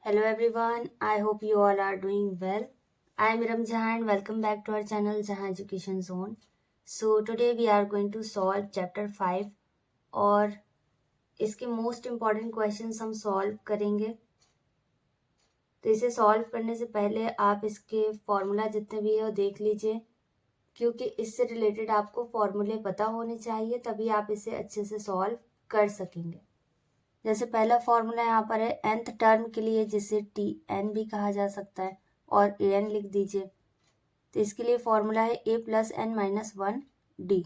Hello everyone, I hope you all are doing well. I am Ramjahan and welcome back to our channel Jahan Education Zone. So today we are going to solve chapter 5 और इसके most important questions हम solve करेंगे. तो इसे solve करने से पहले आप इसके फॉर्मूला जितने भी है वो देख लीजिए, क्योंकि इससे रिलेटेड आपको फॉर्मूले पता होने चाहिए, तभी आप इसे अच्छे से सॉल्व कर सकेंगे. जैसे पहला फॉर्मूला यहाँ पर है nth टर्म के लिए, जिसे टी एन भी कहा जा सकता है, और ए एन लिख दीजिए. तो इसके लिए फॉर्मूला है a plus N minus one D.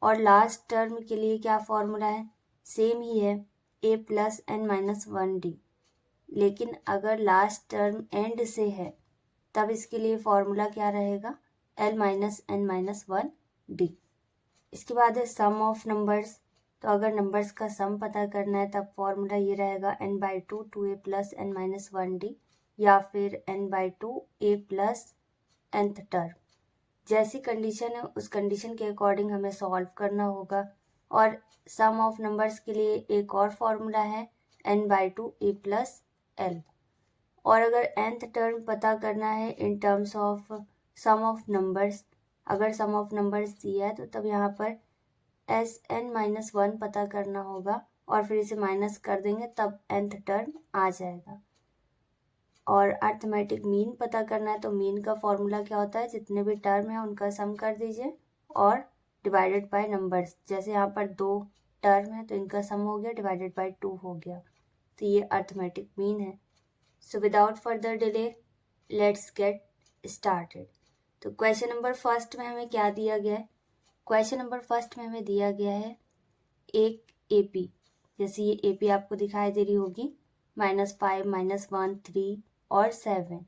और लास्ट टर्म के लिए क्या फॉर्मूला है, सेम ही है a plus N minus one D. लेकिन अगर लास्ट टर्म एंड से है तब इसके लिए फॉर्मूला क्या रहेगा, l minus N minus one D. इसके बाद है सम ऑफ नंबर्स. तो अगर नंबर्स का सम पता करना है तब फॉर्मूला ये रहेगा n by two two A plus N minus one D, या फिर n by two A plus nth term. जैसी कंडीशन है उस कंडीशन के अकॉर्डिंग हमें सॉल्व करना होगा. और सम ऑफ नंबर्स के लिए एक और फॉर्मूला है n by two A plus L. और अगर nth टर्म पता करना है in terms of sum of numbers, अगर सम ऑफ नंबर्स दिया है तो तब यहाँ पर एस एन माइनस वन पता करना होगा, और फिर इसे माइनस कर देंगे तब nth टर्म आ जाएगा. और अर्थमेटिक मीन पता करना है तो मीन का फॉर्मूला क्या होता है, जितने भी टर्म है उनका सम कर दीजिए और डिवाइडेड बाय नंबर्स. जैसे यहाँ पर दो टर्म है तो इनका सम हो गया, डिवाइडेड बाय टू हो गया. तो ये अर्थमेटिक मीन है. So without further delay let's get started. तो क्वेश्चन नंबर फर्स्ट में हमें क्या दिया गया है, क्वेश्चन नंबर फर्स्ट में हमें दिया गया है एक एपी. जैसे ये एपी आपको दिखाई दे रही होगी, -5, -1, 3 और 7.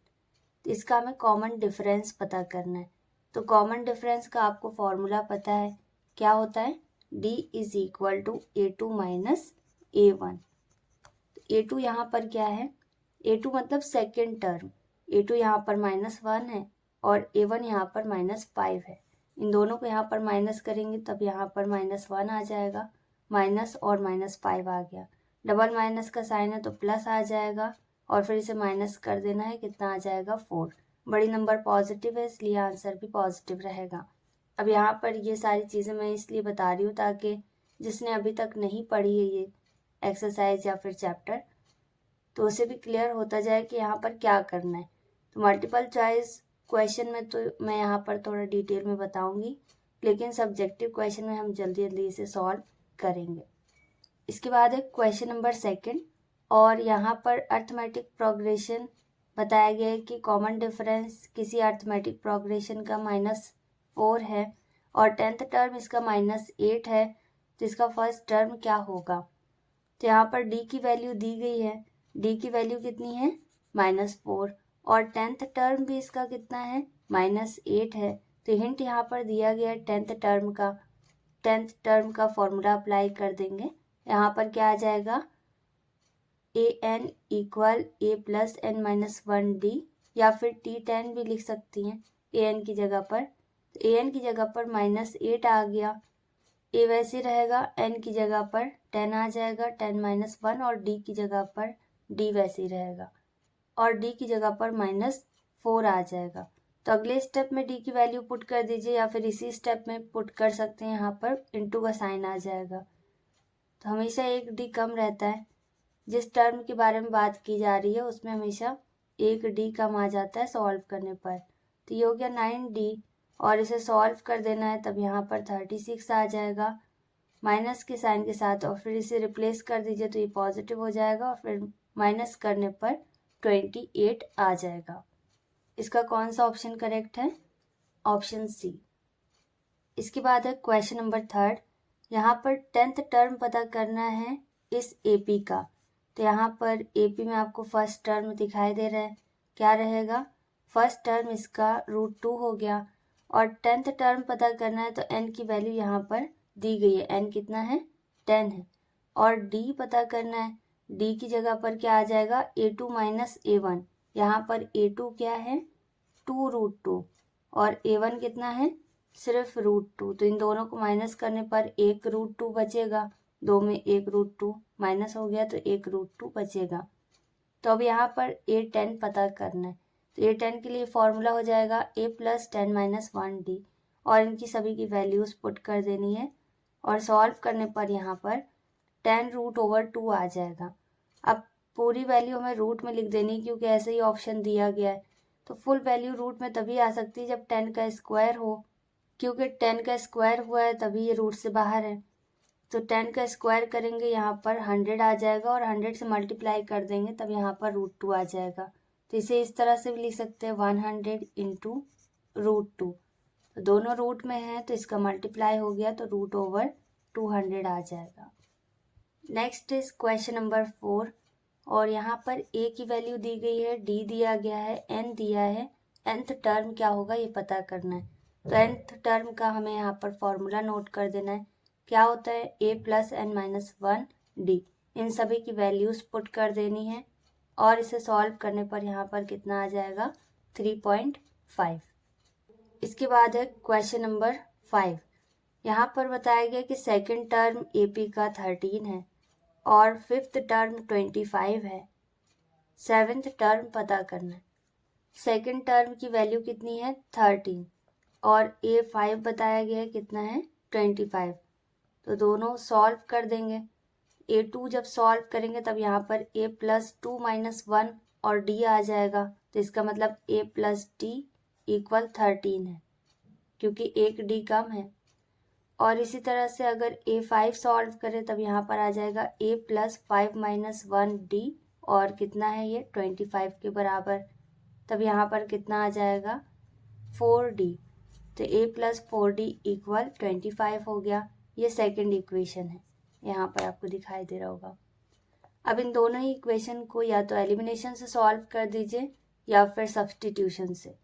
तो इसका हमें कॉमन डिफरेंस पता करना है. तो कॉमन डिफरेंस का आपको फॉर्मूला पता है, क्या होता है, D is equal to A2 minus A1. A2 यहाँ पर क्या है, A2 मतलब सेकेंड टर्म. A2 यहाँ पर -1 है और A1 यहाँ पर -5 है. इन दोनों को यहाँ पर माइनस करेंगे तब यहाँ पर -1 आ जाएगा, माइनस और -5 आ गया. डबल माइनस का साइन है तो प्लस आ जाएगा, और फिर इसे माइनस कर देना है, कितना आ जाएगा 4. बड़ी नंबर पॉजिटिव है इसलिए आंसर भी पॉजिटिव रहेगा. अब यहाँ पर ये सारी चीज़ें मैं इसलिए बता रही हूँ ताकि जिसने अभी तक नहीं पढ़ी है ये एक्सरसाइज या फिर चैप्टर, तो उसे भी क्लियर होता जाए कि यहाँ पर क्या करना है. तो मल्टीपल चॉइस क्वेश्चन में तो मैं यहाँ पर थोड़ा डिटेल में बताऊंगी, लेकिन सब्जेक्टिव क्वेश्चन में हम जल्दी जल्दी इसे सॉल्व करेंगे. इसके बाद है क्वेश्चन नंबर सेकंड, और यहाँ पर अर्थमेटिक प्रोग्रेशन बताया गया है कि कॉमन डिफरेंस किसी अर्थमेटिक प्रोग्रेशन का -4 है और 10th टर्म इसका -8 है. तो इसका फर्स्ट टर्म क्या होगा. तो यहाँ पर डी की वैल्यू दी गई है, डी की वैल्यू कितनी है, -4, और 10th टर्म भी इसका कितना है, -8 है. तो हिंट यहाँ पर दिया गया है 10th टर्म का. 10th टर्म का फॉर्मूला अप्लाई कर देंगे. यहाँ पर क्या आ जाएगा, a n equal a plus N minus one D, या फिर T10 भी लिख सकती हैं ए एन की जगह पर. तो ए एन की जगह पर -8 आ गया, ए वैसे रहेगा, एन की जगह पर 10 आ जाएगा, 10 माइनस वन, और डी की जगह पर डी वैसे ही रहेगा, और डी की जगह पर -4 आ जाएगा. तो अगले स्टेप में डी की वैल्यू पुट कर दीजिए, या फिर इसी स्टेप में पुट कर सकते हैं, यहाँ पर इनटू का साइन आ जाएगा. तो हमेशा एक डी कम रहता है. जिस टर्म के बारे में बात की जा रही है उसमें हमेशा एक डी कम आ जाता है सॉल्व करने पर. तो ये हो गया 9D, और इसे सॉल्व कर देना है तब यहाँ पर 36 आ जाएगा माइनस के साइन के साथ, और फिर इसे रिप्लेस कर दीजिए तो ये पॉजिटिव हो जाएगा, और फिर माइनस करने पर 28 आ जाएगा. इसका कौन सा ऑप्शन करेक्ट है, ऑप्शन सी. इसके बाद है क्वेश्चन नंबर थर्ड. यहाँ पर 10th टर्म पता करना है इस एपी का. तो यहाँ पर एपी में आपको फर्स्ट टर्म दिखाई दे रहा है, क्या रहेगा, फर्स्ट टर्म इसका √2 हो गया. और 10th टर्म पता करना है तो n की वैल्यू यहाँ पर दी गई है, n कितना है, 10 है. और d पता करना है, d की जगह पर क्या आ जाएगा, A2 माइनस A1. यहाँ पर A2 क्या है, 2√2, और A1 कितना है, सिर्फ √2. तो इन दोनों को माइनस करने पर एक √2 बचेगा, दो में एक √2 माइनस हो गया तो एक √2 बचेगा. तो अब यहाँ पर A10 पता करना है। तो A10 के लिए फॉर्मूला हो जाएगा A + 10 - 1D, और इनकी सभी की वैल्यूज़ पुट कर देनी है और सॉल्व करने पर यहाँ पर 10√/2 आ जाएगा। अब पूरी वैल्यू हमें रूट में लिख देनी क्योंकि ऐसे ही ऑप्शन दिया गया है। तो फुल वैल्यू रूट में तभी आ सकती है जब 10 का स्क्वायर हो, क्योंकि 10 का स्क्वायर हुआ है तभी ये रूट से बाहर है। तो 10 का स्क्वायर करेंगे यहाँ पर 100 आ जाएगा और 100 से मल्टीप्लाई कर देंगे तब यहाँ पर √2 आ जाएगा। तो इसे इस तरह से भी लिख सकते हैं 100 × √2। तो दोनों रूट में है तो इसका मल्टीप्लाई हो गया तो √200 आ जाएगा। नेक्स्ट इज क्वेश्चन नंबर 4, और यहाँ पर a की वैल्यू दी गई है, d दिया गया है, n दिया है, nth टर्म क्या होगा ये पता करना है। तो nth टर्म का हमें यहाँ पर फॉर्मूला नोट कर देना है। क्या होता है a + n - 1d। इन सभी की वैल्यूज पुट कर देनी है और इसे सॉल्व करने पर यहाँ पर कितना आ जाएगा 3.5। इसके बाद है क्वेश्चन नंबर 5। यहाँ पर बताया गया कि सेकंड टर्म AP का 13 है और फिफ्थ टर्म 25 है। सेवेंथ टर्म पता करना है। सेकंड टर्म की वैल्यू कितनी है 13 और A5 बताया गया है कितना है 25। तो दोनों सॉल्व कर देंगे। A2 जब सॉल्व करेंगे तब यहाँ पर A + 2 - 1 और D आ जाएगा। तो इसका मतलब A + D = 13 है क्योंकि एक D कम है। और इसी तरह से अगर A5 सॉल्व करें तब यहाँ पर आ जाएगा A + 5 - 1D और कितना है ये 25 के बराबर। तब यहाँ पर कितना आ जाएगा 4D। तो A + 4D = 25 हो गया। ये सेकंड इक्वेशन है, यहाँ पर आपको दिखाई दे रहा होगा। अब इन दोनों ही इक्वेशन को या तो एलिमिनेशन से सॉल्व कर दीजिए या फिर सब्सटीट्यूशन से।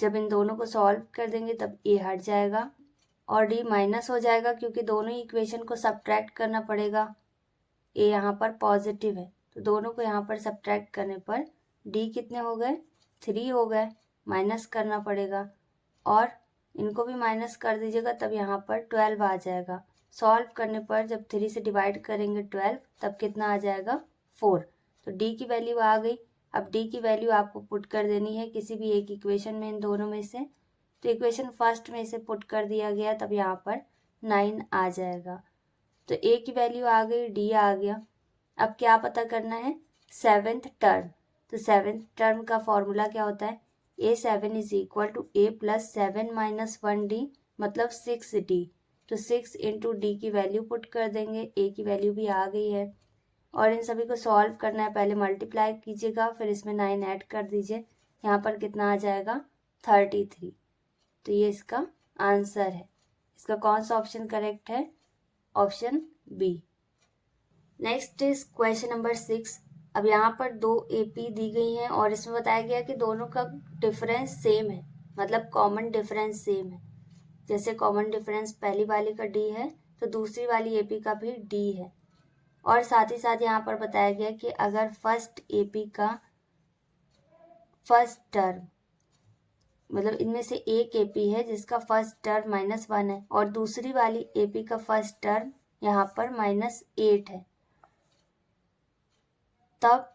जब इन दोनों को सॉल्व कर देंगे तब A हट जाएगा और D माइनस हो जाएगा क्योंकि दोनों इक्वेशन को सब्ट्रैक्ट करना पड़ेगा। A यहाँ पर पॉजिटिव है तो दोनों को यहाँ पर सब्ट्रैक्ट करने पर D कितने हो गए 3 हो गए, माइनस करना पड़ेगा और इनको भी माइनस कर दीजिएगा तब यहाँ पर 12 आ जाएगा। सॉल्व करने पर जब 3 से डिवाइड करेंगे 12 तब कितना आ जाएगा 4। तो D की वैल्यू आ गई। अब D की वैल्यू आपको पुट कर देनी है किसी भी एक इक्वेशन में इन दोनों में से। तो इक्वेशन फर्स्ट में इसे पुट कर दिया गया तब यहाँ पर 9 आ जाएगा। तो A की वैल्यू आ गई, D आ गया। अब क्या पता करना है सेवेंथ टर्म। तो सेवेंथ टर्म का फॉर्मूला क्या होता है A7 = A + 7 - 1D मतलब 6D। तो 6 × D की वैल्यू पुट कर देंगे। A की वैल्यू भी आ गई है और इन सभी को सॉल्व करना है। पहले मल्टीप्लाई कीजिएगा फिर इसमें 9 ऐड कर दीजिए। यहाँ पर कितना आ जाएगा 33। तो ये इसका आंसर है। इसका कौन सा ऑप्शन करेक्ट है option B. Next is question number 6। अब यहाँ पर 2 AP दी गई हैं और इसमें बताया गया कि दोनों का डिफरेंस सेम है, मतलब कॉमन डिफरेंस सेम है। जैसे कॉमन डिफरेंस पहली वाली का D है तो दूसरी वाली AP का भी D है। और साथ ही साथ यहाँ पर बताया गया कि अगर फर्स्ट AP का फर्स्ट टर्म, मतलब इनमें से एक AP है जिसका फर्स्ट टर्म -1 है और दूसरी वाली AP का फर्स्ट टर्म यहाँ पर -8 है, तब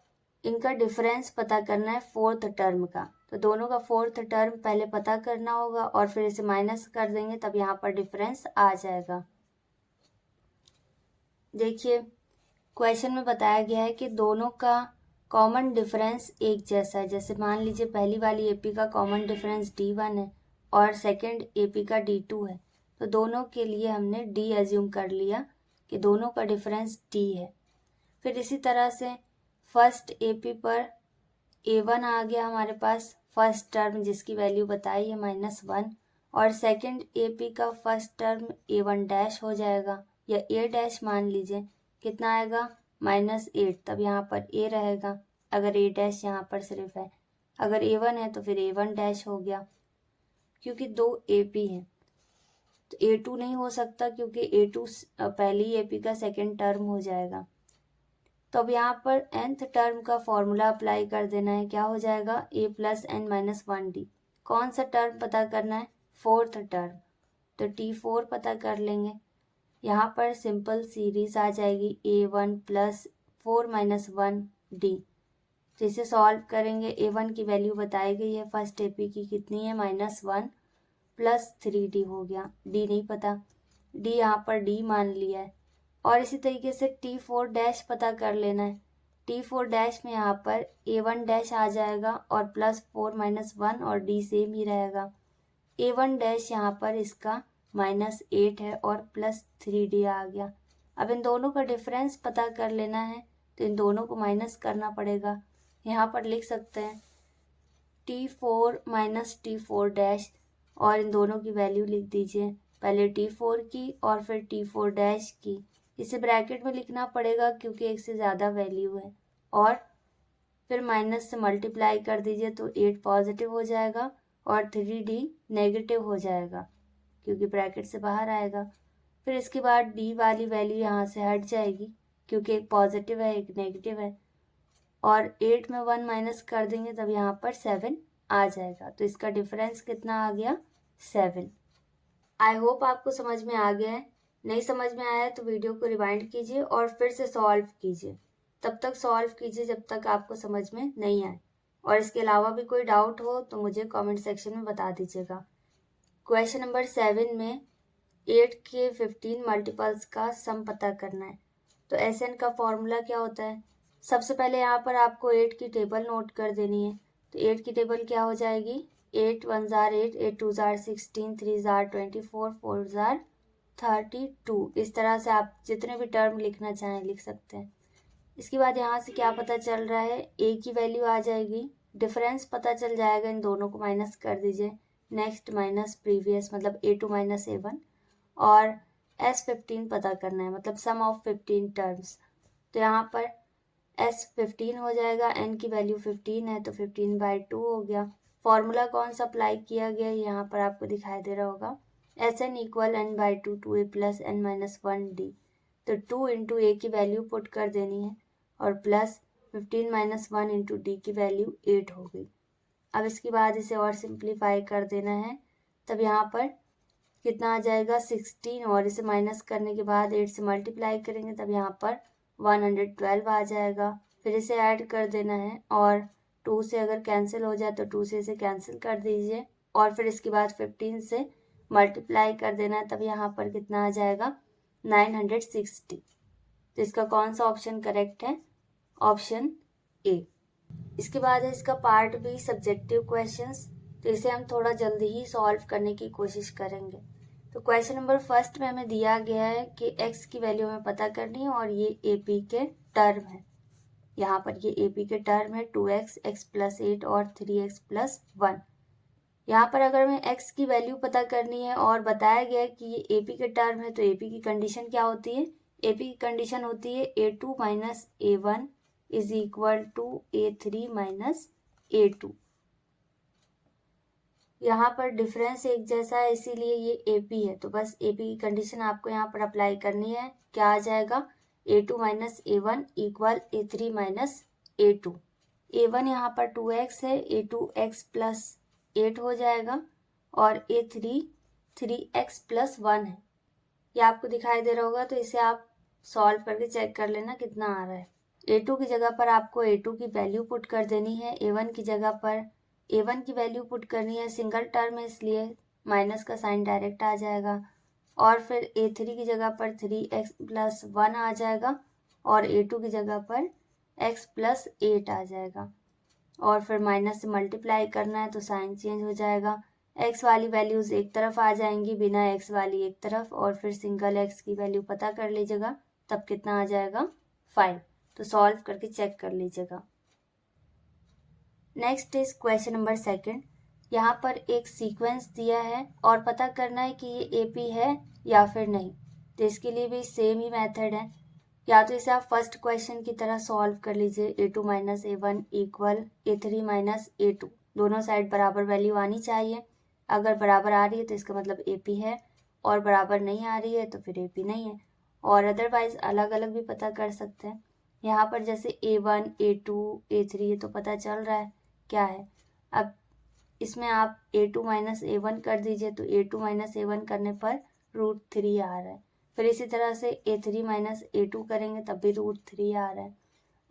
इनका डिफरेंस पता करना है फोर्थ टर्म का। तो दोनों का फोर्थ टर्म पहले पता करना होगा और फिर इसे माइनस कर देंगे तब यहाँ पर डिफरेंस आ जाएगा। देखिए क्वेश्चन में बताया गया है कि दोनों का कॉमन डिफरेंस एक जैसा है। जैसे मान लीजिए पहली वाली AP का कॉमन डिफरेंस D1 है और सेकंड AP का D2 है। तो दोनों के लिए हमने D एज्यूम कर लिया कि दोनों का डिफरेंस D है। फिर इसी तरह से फर्स्ट AP पर A1 आ गया हमारे पास फर्स्ट टर्म जिसकी वैल्यू बताई है -1 और सेकंड AP का फर्स्ट टर्म A1' हो जाएगा या A' मान लीजिए। कितना आएगा -8। तब यहाँ पर A रहेगा अगर A' यहाँ पर सिर्फ है। अगर A1 है तो फिर A1' हो गया क्योंकि 2 AP हैं। तो A2 नहीं हो सकता क्योंकि A2 पहली AP का सेकंड टर्म हो जाएगा। तो अब यहाँ पर nth टर्म का फॉर्मूला अप्लाई कर देना है। क्या हो जाएगा A + n - 1D। कौन सा टर्म पता करना है फोर्थ टर्म। तो T4 पता कर लेंगे। यहाँ पर सिंपल सीरीज आ जाएगी A1 + 4 - 1D। तो इसे सॉल्व करेंगे। A1 की वैल्यू बताई गई है, फर्स्ट AP की कितनी है, -1 प्लस 3D हो गया। D नहीं पता, D यहाँ पर D मान लिया है। और इसी तरीके से T4 डैश पता कर लेना है। T4 डैश में यहाँ पर A1 डैश आ जाएगा और +4 -1 और D सेम ही रहेगा। A1 डैश यहाँ पर इसका -8 है और +3D आ गया। अब इन दोनों का डिफरेंस पता कर लेना है, तो इन दोनों को माइनस करना पड़ेगा। यहाँ पर लिख सकते हैं T4 - T4 डैश और इन दोनों की वैल्यू लिख दीजिए, पहले T4 की और फिर T4 डैश की। इसे ब्रैकेट में लिखना पड़ेगा क्योंकि एक से ज़्यादा वैल्यू है, और फिर माइनस से मल्टीप्लाई कर दीजिए तो 8 पॉजिटिव हो जाएगा और 3D नेगेटिव हो जाएगा क्योंकि ब्रैकेट से बाहर आएगा। फिर इसके बाद D वाली वैल्यू यहाँ से हट जाएगी क्योंकि एक पॉजिटिव है एक नेगेटिव है, और 8 में 1 माइनस कर देंगे तब यहाँ पर 7 आ जाएगा। तो इसका डिफरेंस कितना आ गया, 7। आई होप आपको समझ में आ गया है। नहीं समझ में आया तो वीडियो को रिवाइंड कीजिए और फिर से सॉल्व कीजिए। तब तक सॉल्व कीजिए जब तक आपको समझ में नहीं आए। और इसके अलावा भी कोई डाउट हो तो मुझे कमेंट सेक्शन में बता दीजिएगा। क्वेश्चन नंबर 7 में 8 के 15 मल्टीपल्स का सम पता करना है। तो SN का फॉर्मूला क्या होता है, सबसे पहले यहाँ पर आपको 8 की टेबल नोट कर देनी है। तो 8 की टेबल क्या हो जाएगी, 8 1 जार 8, 8 2 जार 16, 3 जार 24, 4 जार 32। इस तरह से आप जितने भी टर्म लिखना चाहें लिख सकते हैं। इसके बाद यहाँ से क्या पता चल रहा है, A की वैल्यू आ जाएगी, डिफरेंस पता चल जाएगा, इन दोनों को माइनस कर दीजिए। नेक्स्ट माइनस प्रीवियस मतलब A2 - A1, और S15 पता करना है मतलब सम ऑफ 15 टर्म्स। तो यहाँ पर S15 हो जाएगा, N की वैल्यू 15 है तो 15/2 हो गया। फॉर्मूला कौन सा अप्लाई किया गया यहाँ पर आपको दिखाई दे रहा होगा, SN = N/2 2A + N - 1D। तो 2 × A की वैल्यू पुट कर देनी है और प्लस 15 - 1 × D की वैल्यू 8 हो गई। अब इसके बाद इसे और सिंप्लीफाई कर देना है, तब यहाँ पर कितना आ जाएगा 16, और इसे माइनस करने के बाद 8 से मल्टीप्लाई करेंगे तब यहाँ पर 112 आ जाएगा। फिर इसे ऐड कर देना है और 2 से अगर कैंसिल हो जाए तो 2 से इसे कैंसिल कर दीजिए, और फिर इसके बाद 15 से मल्टीप्लाई कर देना है, तब यहाँ पर कितना आ जाएगा 960। तो इसका कौन सा ऑप्शन करेक्ट है, ऑप्शन A। इसके बाद है इसका पार्ट B, सब्जेक्टिव क्वेश्चंस। तो इसे हम थोड़ा जल्दी ही सॉल्व करने की कोशिश करेंगे। तो क्वेश्चन नंबर फर्स्ट में हमें दिया गया है कि x की वैल्यू हमें पता करनी है और ये AP के टर्म है। यहाँ पर ये AP के टर्म है 2x, x + 8 और 3x + 1। यहाँ पर अगर हमें x की वैल्यू पता करनी है और बताया गया है कि ये AP के टर्म है, तो AP की कंडीशन क्या होती है, AP की कंडीशन होती है A2 - A1 = A3 - A2। यहाँ पर डिफरेंस एक जैसा है इसीलिए ये AP है, तो बस AP की कंडीशन आपको यहाँ पर अप्लाई करनी है। क्या आ जाएगा, A2 - A1 = A3 - A2। A1 यहाँ पर 2x है, A2 x + 8 हो जाएगा और A3 3x + 1 है। ये आपको दिखाई दे रहा होगा, तो इसे आप सॉल्व करके चेक कर लेना कितना आ रहा है। A2 की जगह पर आपको A2 की वैल्यू पुट कर देनी है, A1 की जगह पर A1 की वैल्यू पुट करनी है। सिंगल टर्म है इसलिए माइनस का साइन डायरेक्ट आ जाएगा, और फिर A3 की जगह पर 3x + 1 आ जाएगा और A2 की जगह पर x + 8 आ जाएगा, और फिर माइनस से मल्टीप्लाई करना है तो साइन चेंज हो जाएगा। x वाली वैल्यूज एक तरफ आ जाएंगी, बिना x वाली एक तरफ, और फिर सिंगल x की वैल्यू पता कर लीजिएगा, तब कितना आ जाएगा 5। तो सॉल्व करके चेक कर लीजिएगा। Next is question number 2। यहाँ पर एक सीक्वेंस दिया है और पता करना है कि ये AP है या फिर नहीं। तो इसके लिए भी सेम ही मेथड है, या तो इसे आप फर्स्ट क्वेश्चन की तरह सॉल्व कर लीजिए, A2 - A1 = A3 - A2। दोनों साइड बराबर वैल्यू आनी चाहिए। अगर बराबर आ रही है तो इसका मतलब AP है, और बराबर नहीं आ रही है तो फिर AP नहीं है। और अदरवाइज अलग अलग भी पता कर सकते हैं। यहाँ पर जैसे A1 A2 A3 ये तो पता चल रहा है क्या है। अब इसमें आप A2 - A1 कर दीजिए, तो A2 - A1 करने पर √3 आ रहा है। फिर इसी तरह से A3 - A2 करेंगे तब भी √3 आ रहा है।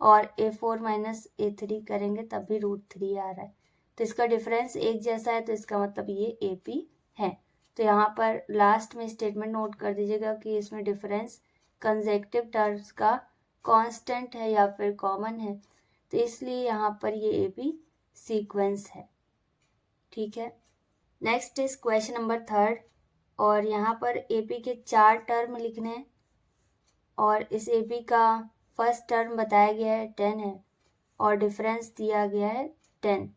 और A4 माइनस A3 करेंगे तब भी √3 आ रहा है। तो इसका डिफरेंस एक जैसा है, तो इसका मतलब ये AP है। तो यहाँ पर लास्ट में स्टेटमेंट नोट कर दीजिएगा कि इसमें डिफरेंस कंसेक्यूटिव टर्म्स का कांस्टेंट है या फिर कॉमन है, तो इसलिए यहाँ पर ये AP सीक्वेंस है। ठीक है, नेक्स्ट इज क्वेश्चन नंबर 3 और यहाँ पर AP के 4 टर्म लिखने हैं और इस AP का फर्स्ट टर्म बताया गया है 10 है और डिफरेंस दिया गया है 10।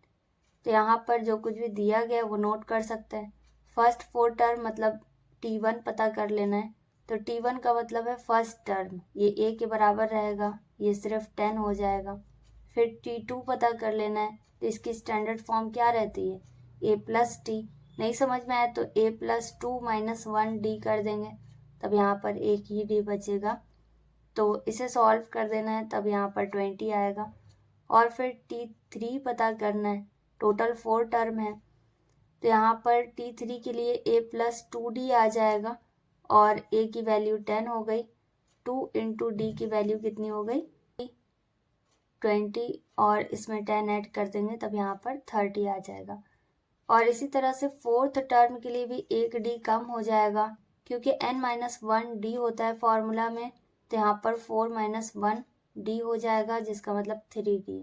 तो यहाँ पर जो कुछ भी दिया गया है वो नोट कर सकते हैं। फर्स्ट 4 टर्म मतलब T1 पता कर लेना है, तो T1 का मतलब है फर्स्ट टर्म, ये A के बराबर रहेगा, ये सिर्फ 10 हो जाएगा। फिर T2 पता कर लेना है, तो इसकी स्टैंडर्ड फॉर्म क्या रहती है, A प्लस टी। नहीं समझ में आया तो A प्लस 2 माइनस 1D कर देंगे, तब यहाँ पर एक ही D बचेगा। तो इसे सॉल्व कर देना है, तब यहाँ पर 20 आएगा। और फिर T3 पता करना है, टोटल 4 टर्म है, तो यहाँ पर T3 के लिए A प्लस 2D आ जाएगा और A की वैल्यू 10 हो गई, 2 इंटू D की वैल्यू कितनी हो गई 20 और इसमें 10 ऐड कर देंगे तब यहाँ पर 30 आ जाएगा। और इसी तरह से 4th टर्म के लिए भी एक D कम हो जाएगा क्योंकि n-1D होता है फॉर्मूला में, तो यहाँ पर 4-1D हो जाएगा जिसका मतलब 3D।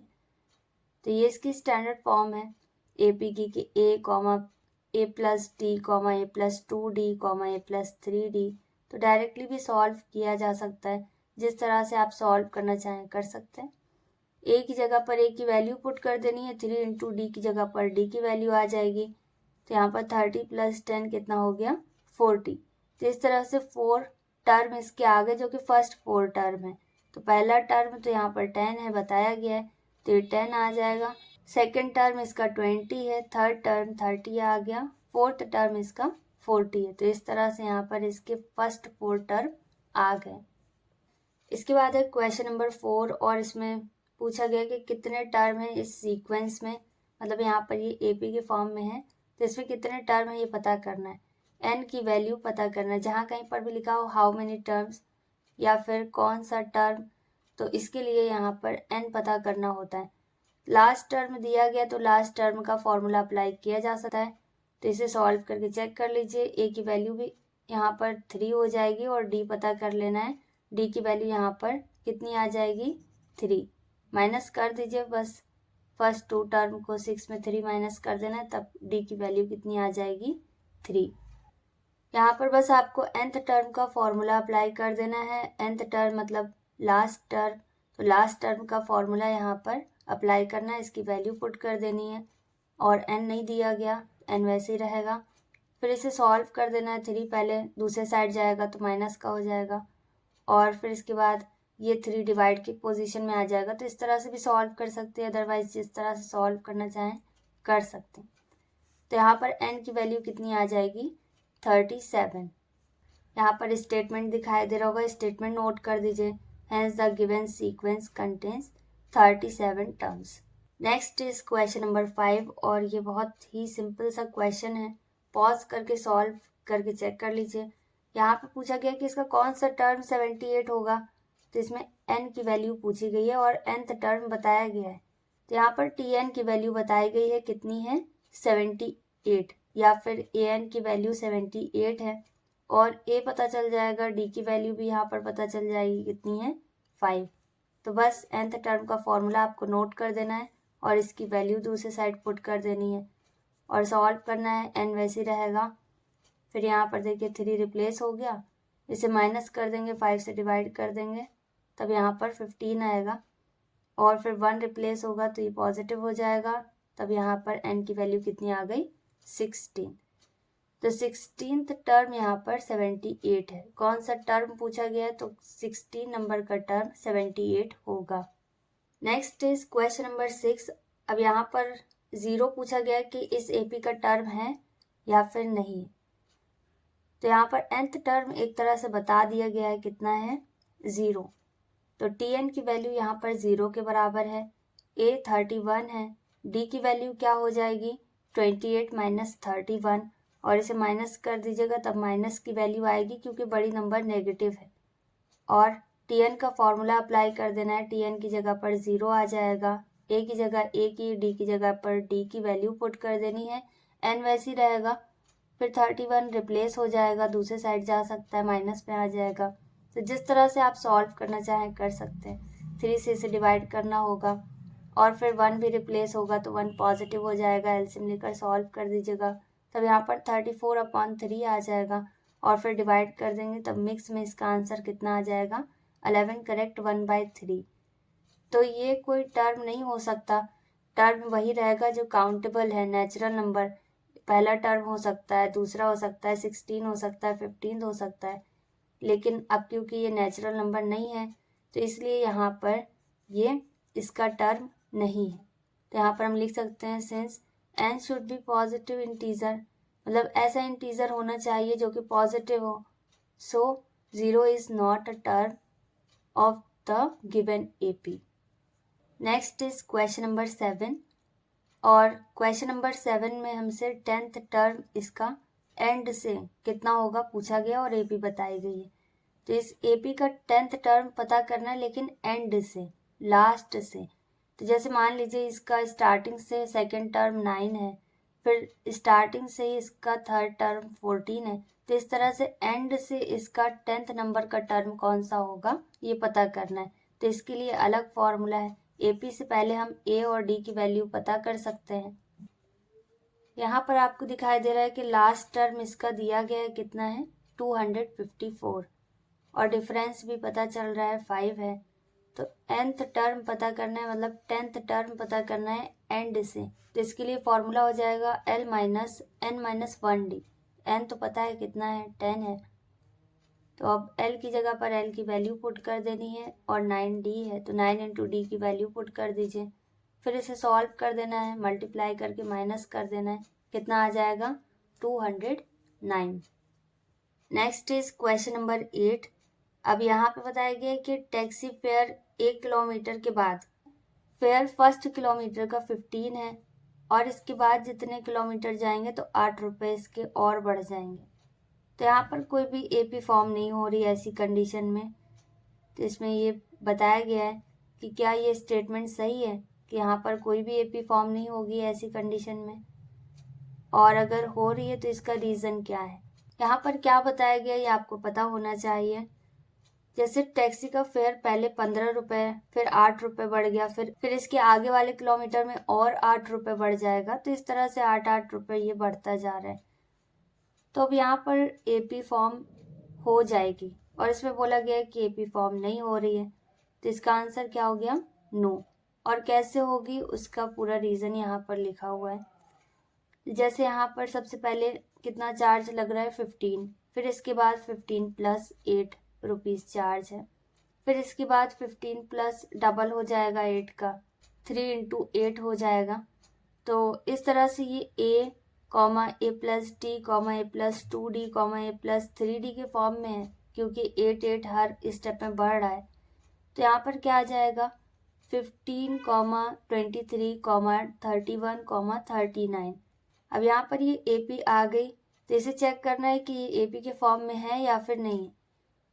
तो ये इसकी स्टैंडर्ड फॉर्म है AP की कि A plus T A plus 2D A plus 3D। तो डायरेक्टली भी सॉल्व किया जा सकता है, जिस तरह से आप सॉल्व करना चाहें कर सकते हैं। A की जगह पर A की वैल्यू पुट कर देनी है, 3 इंटू D की जगह पर D की वैल्यू आ जाएगी, तो यहाँ पर 30 प्लस 10 कितना हो गया 40। तो इस तरह से 4 टर्म इसके आगे जो कि फर्स्ट 4 टर्म है, तो पहला टर्म तो यहाँ पर 10 है बताया गया है, तो ये 10 आ जाएगा। सेकेंड टर्म इसका 20 है, थर्ड टर्म 30 आ गया, फोर्थ टर्म इसका 40 है। तो इस तरह से यहाँ पर इसके फर्स्ट 4 टर्म आ गए। इसके बाद है क्वेश्चन नंबर 4 और इसमें पूछा गया कि कितने टर्म है इस सीक्वेंस में, मतलब यहाँ पर ये AP के फॉर्म में है, तो इसमें कितने टर्म है ये पता करना है। n की वैल्यू पता करना है, जहाँ कहीं पर भी लिखा हो हाउ मेनी टर्म्स या फिर कौन सा टर्म, तो इसके लिए यहाँ पर n पता करना होता है। लास्ट टर्म दिया गया तो लास्ट टर्म का फॉर्मूला अप्लाई किया जा सकता है, तो इसे सॉल्व करके चेक कर लीजिए। A की वैल्यू भी यहाँ पर 3 हो जाएगी और D पता कर लेना है, D की वैल्यू यहाँ पर कितनी आ जाएगी 3, माइनस कर दीजिए बस, फर्स्ट 2 टर्म को 6 में 3 माइनस कर देना है, तब D की वैल्यू कितनी आ जाएगी 3। यहाँ पर बस आपको nth टर्म का फॉर्मूला अप्लाई कर देना है। nth टर्म मतलब लास्ट टर्म, तो लास्ट टर्म का फॉर्मूला यहाँ पर अप्लाई करना है, इसकी वैल्यू पुट कर देनी है और n नहीं दिया गया, n वैसे ही रहेगा। फिर इसे सॉल्व कर देना है, 3 पहले दूसरे साइड जाएगा तो माइनस का हो जाएगा और फिर इसके बाद ये 3 डिवाइड की पोजीशन में आ जाएगा। तो इस तरह से भी सॉल्व कर सकते हैं, अदरवाइज जिस तरह से सॉल्व करना चाहें कर सकते हैं। तो यहाँ पर n की वैल्यू कितनी आ जाएगी 37। यहाँ पर स्टेटमेंट दिखाई दे रहा होगा, स्टेटमेंट नोट कर दीजिए। Hence the given sequence contains 37 terms. Next is question number 5 और ये बहुत ही सिंपल सा क्वेश्चन है, पॉज करके सॉल्व करके चेक कर लीजिए। यहाँ पे पूछा गया कि इसका कौन सा टर्म 78 होगा, तो इसमें n की वैल्यू पूछी गई है और nth टर्म बताया गया है। तो यहाँ पर tn की वैल्यू बताई गई है, कितनी है 78, या फिर an की वैल्यू 78 है और a पता चल जाएगा, d की वैल्यू भी यहाँ पर पता चल जाएगी कितनी है 5। तो बस nth टर्म का फॉर्मूला आपको नोट कर देना है और इसकी वैल्यू दूसरे साइड पुट कर देनी है और सॉल्व करना है, n वैसे ही रहेगा। फिर यहाँ पर देखिए 3 रिप्लेस हो गया, इसे माइनस कर देंगे, 5 से डिवाइड कर देंगे, तब यहाँ पर 15 आएगा और फिर 1 रिप्लेस होगा तो ये पॉजिटिव हो जाएगा, तब यहाँ पर n की वैल्यू कितनी आ गई 16। तो 16th टर्म यहाँ पर 78 है। कौन सा टर्म पूछा गया है, तो 16 नंबर का टर्म 78 होगा। Next is question number 6। अब यहाँ पर 0 पूछा गया कि इस AP का टर्म है या फिर नहीं। तो यहाँ पर nth टर्म एक तरह से बता दिया गया है, कितना है 0। तो tn की वैल्यू यहाँ पर 0 के बराबर है, A 31 है, D की वैल्यू क्या हो जाएगी 28 माइनस 31 और इसे माइनस कर दीजिएगा, तब माइनस की वैल्यू आएगी क्योंकि बड़ी नंबर नेगेटिव है और Tn का फॉर्मूला अप्लाई कर देना है। Tn की जगह पर 0 आ जाएगा, A की जगह A की, D की जगह पर D की वैल्यू पुट कर देनी है। n वैसी रहेगा, फिर 31 रिप्लेस हो जाएगा, दूसरे साइड जा सकता है, माइनस में आ जाएगा। तो जिस तरह से आप सॉल्व करना चाहें कर सकते हैं। 3 से इसे डिवाइड करना होगा और फिर 1 भी रिप्लेस होगा तो 1 पॉजिटिव हो जाएगा। एलसीएम लेकर सॉल्व कर दीजिएगा, तब यहाँ पर 34/3 आ जाएगा और फिर डिवाइड कर देंगे, तब मिक्स में इसका आंसर कितना आ जाएगा 11 करेक्ट 1/3। तो ये कोई टर्म नहीं हो सकता, टर्म वही रहेगा जो काउंटेबल है, नेचुरल नंबर। पहला टर्म हो सकता है, दूसरा हो सकता है, 16 हो सकता है, 15 हो सकता है, लेकिन अब क्योंकि ये नेचुरल नंबर नहीं है तो इसलिए यहाँ पर ये इसका टर्म नहीं है। तो यहाँ पर हम लिख सकते हैं since n should be positive integer, मतलब ऐसा इंटीजर होना चाहिए जो कि पॉजिटिव हो, सो 0 is not a term of the given AP। Next is question number 7 और क्वेश्चन नंबर 7 में हमसे 10th टर्म इसका एंड से कितना होगा पूछा गया और AP बताई गई है। तो इस AP का 10th टर्म पता करना है, लेकिन एंड से, लास्ट से। तो जैसे मान लीजिए इसका स्टार्टिंग से सेकंड टर्म 9 है, फिर स्टार्टिंग से ही इसका थर्ड टर्म 14 है, तो इस तरह से एंड से इसका 10th नंबर का टर्म कौन सा होगा ये पता करना है। तो इसके लिए अलग फॉर्मूला है। AP से पहले हम A और D की वैल्यू पता कर सकते हैं। यहाँ पर आपको दिखाई दे रहा है कि लास्ट टर्म इसका दिया गया है, कितना है 254, और डिफरेंस भी पता चल रहा है 5 है। तो nth टर्म पता करना है, मतलब 10th टर्म पता करना है एंड से। तो इसके लिए फॉर्मूला हो जाएगा L minus n minus 1D। n तो पता है कितना है 10 है, तो अब L की जगह पर L की वैल्यू पुट कर देनी है, और 9D है तो 9 इंटू डी की वैल्यू पुट कर दीजिए। फिर इसे सॉल्व कर देना है, मल्टीप्लाई करके माइनस कर देना है, कितना आ जाएगा 209। Next is question number 8। अब यहाँ पे बताया गया है कि टैक्सी फेयर 1 किलोमीटर के बाद, फेयर फर्स्ट किलोमीटर का 15 है और इसके बाद जितने किलोमीटर जाएंगे तो 8 रुपये इसके और बढ़ जाएंगे। तो यहाँ पर कोई भी AP फॉर्म नहीं हो रही ऐसी कंडीशन में। तो इसमें ये बताया गया है कि क्या ये स्टेटमेंट सही है कि यहाँ पर कोई भी AP फॉर्म नहीं होगी ऐसी कंडीशन में, और अगर हो रही है तो इसका रीज़न क्या है। यहाँ पर क्या बताया गया ये आपको पता होना चाहिए। जैसे टैक्सी का फेयर पहले 15 रुपये, फिर 8 रुपये बढ़ गया, फिर इसके आगे वाले किलोमीटर में और 8 रुपये बढ़ जाएगा, तो इस तरह से 8-8 रुपये ये बढ़ता जा रहा है। तो अब यहाँ पर AP फॉर्म हो जाएगी, और इसमें बोला गया है कि AP फॉर्म नहीं हो रही है, तो इसका आंसर क्या हो गया नो। और कैसे होगी उसका पूरा रीज़न यहाँ पर लिखा हुआ है। जैसे यहाँ पर सबसे पहले कितना चार्ज लग रहा है 15, फिर इसके बाद 15 प्लस 8 रुपीज़ चार्ज है, फिर इसके बाद 15 प्लस डबल हो जाएगा 8 का, 3 इंटू 8 हो जाएगा। तो इस तरह से ये A comma A plus T comma A plus 2D comma A plus 3D के फॉर्म में है, क्योंकि 8 हर स्टेप में बढ़ रहा है। तो यहाँ पर क्या आ जाएगा 15 कॉमा 23 कॉमा 31 कॉमा 39। अब यहाँ पर ये AP आ गई, तो इसे चेक करना है कि ये AP के फॉर्म में है या फिर नहीं है।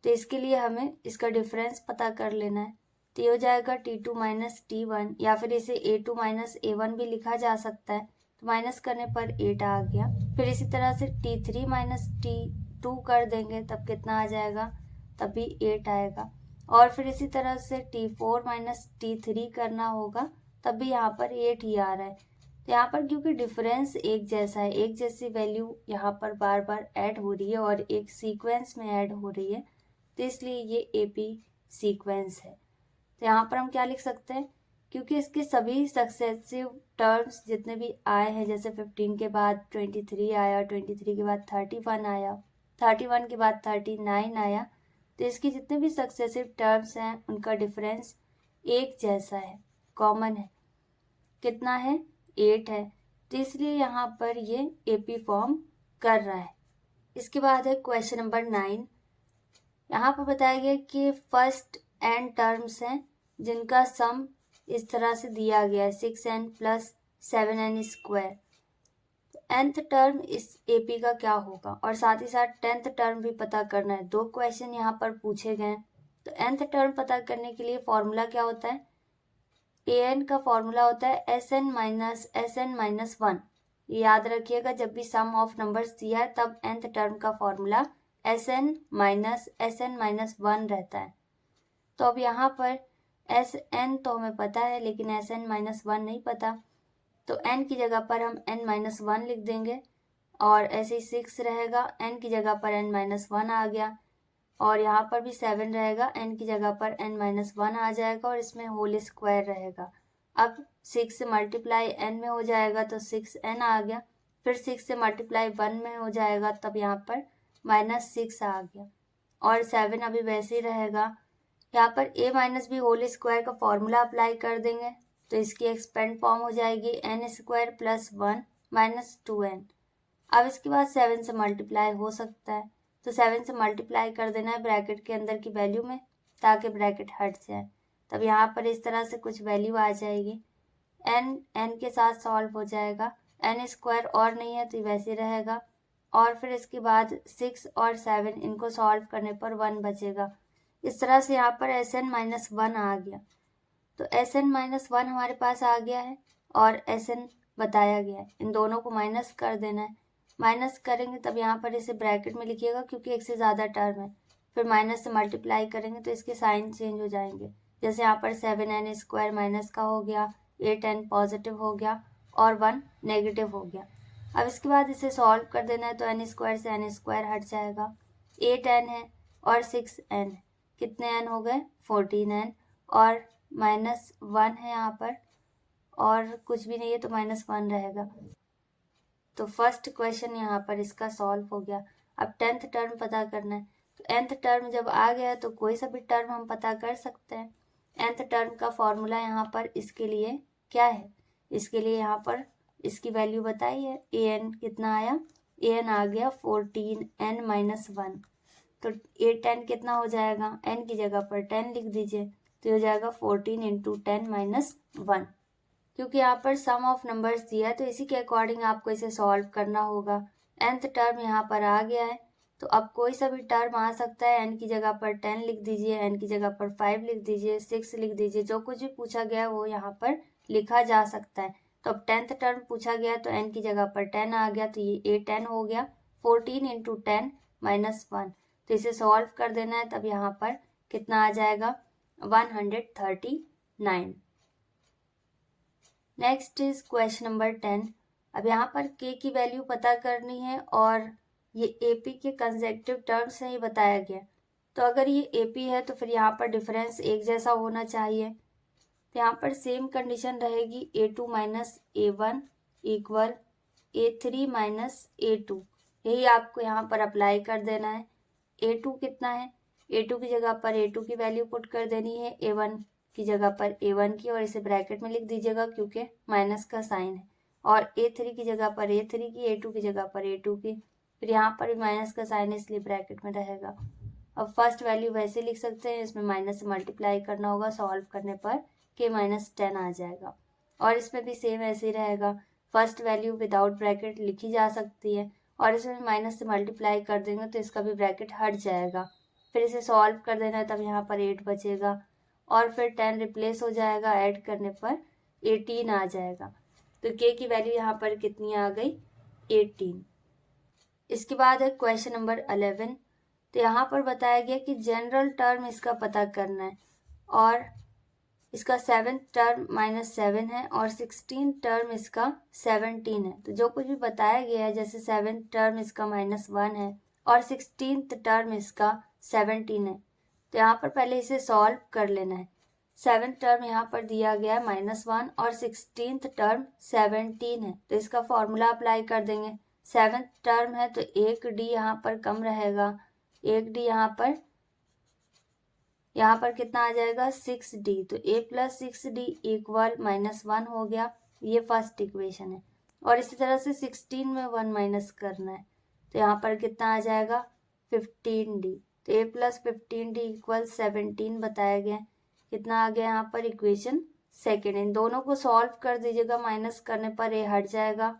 तो इसके लिए हमें इसका डिफरेंस पता कर लेना है। तो ये हो जाएगा T2 माइनस T1, या फिर इसे A2 माइनस A1 भी लिखा जा सकता है। तो माइनस करने पर 8 आ गया। फिर इसी तरह से T3 माइनस T2 कर देंगे, तब कितना आ जाएगा, तब भी 8 आएगा। और फिर इसी तरह से T4 माइनस T3 करना होगा, तब भी यहाँ पर 8 ही आ रहा है। तो यहाँ पर क्योंकि डिफरेंस एक जैसा है, एक जैसी वैल्यू यहाँ पर बार बार ऐड हो रही है और एक सीक्वेंस में ऐड हो रही है, तो इसलिए ये AP सीक्वेंस है। तो यहाँ पर हम क्या लिख सकते हैं, क्योंकि इसके सभी सक्सेसिव टर्म्स जितने भी आए हैं, जैसे 15 के बाद 23 आया, 23 के बाद 31 आया, 31 के बाद 39 आया, तो इसकी जितने भी सक्सेसिव टर्म्स हैं उनका डिफरेंस एक जैसा है, कॉमन है। कितना है 8 है, तो इसलिए यहाँ पर ये AP फॉर्म कर रहा है। इसके बाद है क्वेश्चन नंबर 9। यहाँ पर बताया गया कि फर्स्ट n टर्म्स हैं जिनका सम इस तरह से दिया गया है 6n plus 7n square. nth term इस AP का क्या होगा, और साथ ही साथ 10th टर्म भी पता करना है। 2 क्वेश्चन यहाँ पर पूछे गए, तो nth टर्म पता करने के लिए फॉर्मूला क्या होता है, an का फॉर्मूला होता है sn माइनस 1। याद रखिएगा, जब भी सम ऑफ नंबर्स दिया है तब nth टर्म का फॉर्मूला sn माइनस 1 रहता है। तो अब यहाँ पर sn तो हमें पता है लेकिन sn माइनस 1 नहीं पता, तो n की जगह पर हम n माइनस 1 लिख देंगे और ऐसे ही 6 रहेगा, n की जगह पर n माइनस 1 आ गया और यहाँ पर भी 7 रहेगा, n की जगह पर n माइनस 1 आ जाएगा और इसमें होल स्क्वायर रहेगा। अब 6 से मल्टीप्लाई n में हो जाएगा तो 6n आ गया, फिर 6 से मल्टीप्लाई 1 में हो जाएगा तब यहाँ पर -6 आ गया और 7 अभी वैसे ही रहेगा। यहाँ पर a minus B whole square का फॉर्मूला अप्लाई कर देंगे तो इसकी एक्सपेंड फॉर्म हो जाएगी n square plus 1 minus 2n। अब इसके बाद 7 से मल्टीप्लाई हो सकता है तो 7 से मल्टीप्लाई कर देना है ब्रैकेट के अंदर की वैल्यू में ताकि ब्रैकेट हट जाए। तब यहाँ पर इस तरह से कुछ वैल्यू आ जाएगी, n के साथ सॉल्व हो जाएगा, n स्क्वायर और नहीं है तो वैसे रहेगा और फिर इसके बाद 6 और 7 इनको सॉल्व करने पर 1 बचेगा। इस तरह से यहाँ पर sn माइनस 1 आ गया। तो sn माइनस 1 हमारे पास आ गया है और sn बताया गया है, इन दोनों को माइनस कर देना है। माइनस करेंगे तब यहाँ पर इसे ब्रैकेट में लिखिएगा क्योंकि एक से ज़्यादा टर्म है, फिर माइनस से मल्टीप्लाई करेंगे तो इसके साइन चेंज हो जाएंगे। जैसे यहाँ पर 7n स्क्वायर माइनस का हो गया, 8n पॉजिटिव हो गया और 1 नेगेटिव हो गया। अब इसके बाद इसे सॉल्व कर देना है तो n स्क्वायर से n स्क्वायर हट जाएगा, 8n है और 6n, कितने n हो गए 14n और -1 है यहाँ पर और कुछ भी नहीं है तो -1 रहेगा। तो फर्स्ट क्वेश्चन यहाँ पर इसका सॉल्व हो गया। अब 10th टर्म पता करना है, तो nth टर्म जब आ गया तो कोई सा भी टर्म हम पता कर सकते हैं। nth टर्म का फॉर्मूला यहाँ पर इसके लिए क्या है, इसके लिए यहाँ पर इसकी वैल्यू बताई है, an कितना आया, an आ गया 14n माइनस 1। तो 8n कितना हो जाएगा, n की जगह पर 10 लिख दीजिए तो हो जाएगा 14 इंटू 10 माइनस 1। क्योंकि यहाँ पर सम ऑफ नंबर्स दिया है तो इसी के अकॉर्डिंग आपको इसे सॉल्व करना होगा। nth टर्म यहाँ पर आ गया है तो अब कोई सा भी टर्म आ सकता है, n की जगह पर 10 लिख दीजिए, n की जगह पर 5 लिख दीजिए, 6 लिख दीजिए, जो कुछ भी पूछा गया वो यहाँ पर लिखा जा सकता है। तो अब 10th टर्म पूछा गया तो n की जगह पर 10 आ गया तो ये 8n हो गया, 14 इंटू 10 माइनस 1। तो इसे सॉल्व कर देना है तब यहाँ पर कितना आ जाएगा 139। Next is question number 10। अब यहाँ पर k की वैल्यू पता करनी है और ये AP के कंसेक्टिव टर्म से ही बताया गया। तो अगर ये AP है तो फिर यहाँ पर डिफरेंस एक जैसा होना चाहिए। तो यहाँ पर सेम कंडीशन रहेगी, A2 minus A1 equal A3 minus A2, यही आपको यहाँ पर अप्लाई कर देना है। A2 कितना है, A2 की जगह पर A2 की वैल्यू पुट कर देनी है, A1 की जगह पर A1 की और इसे ब्रैकेट में लिख दीजिएगा क्योंकि माइनस का साइन है, और A3 की जगह पर A3 की, A2 की जगह पर A2 की, फिर यहाँ पर भी माइनस का साइन है इसलिए ब्रैकेट में रहेगा। अब फर्स्ट वैल्यू वैसे लिख सकते हैं, इसमें माइनस से मल्टीप्लाई करना होगा, सॉल्व करने पर k माइनस 10 आ जाएगा और इसमें भी सेम ऐसे ही रहेगा। फर्स्ट वैल्यू विदाउट ब्रैकेट लिखी जा सकती है और इसमें माइनस से मल्टीप्लाई कर देंगे तो इसका भी ब्रैकेट हट जाएगा। फिर इसे सॉल्व कर देना है तब यहाँ पर 8 बचेगा और फिर 10 रिप्लेस हो जाएगा, ऐड करने पर 18 आ जाएगा। तो k की वैल्यू यहाँ पर कितनी आ गई 18। इसके बाद है क्वेश्चन नंबर 11। तो यहाँ पर बताया गया कि जनरल टर्म इसका पता करना है और इसका 7th टर्म -7 है और 16th टर्म इसका 17 है। तो जो कुछ भी बताया गया है, जैसे 7th टर्म इसका -1 है और 16th टर्म इसका 17 है, तो यहाँ पर पहले इसे सॉल्व कर लेना है। 7th टर्म यहाँ पर दिया गया है -1 और 16th टर्म 17 है, तो इसका फॉर्मूला अप्लाई कर देंगे। 7th टर्म है तो एक डी यहाँ पर कम रहेगा, एक डी यहाँ पर कितना आ जाएगा 6d, तो a प्लस 6d इक्वल -1 हो गया, ये फर्स्ट इक्वेशन है। और इसी तरह से 16 में 1 माइनस करना है तो यहाँ पर कितना आ जाएगा 15d, तो a प्लस 15d इक्वल 17 बताया गया। कितना आ गया यहाँ पर इक्वेशन सेकेंड। इन दोनों को सॉल्व कर दीजिएगा, माइनस करने पर a हट जाएगा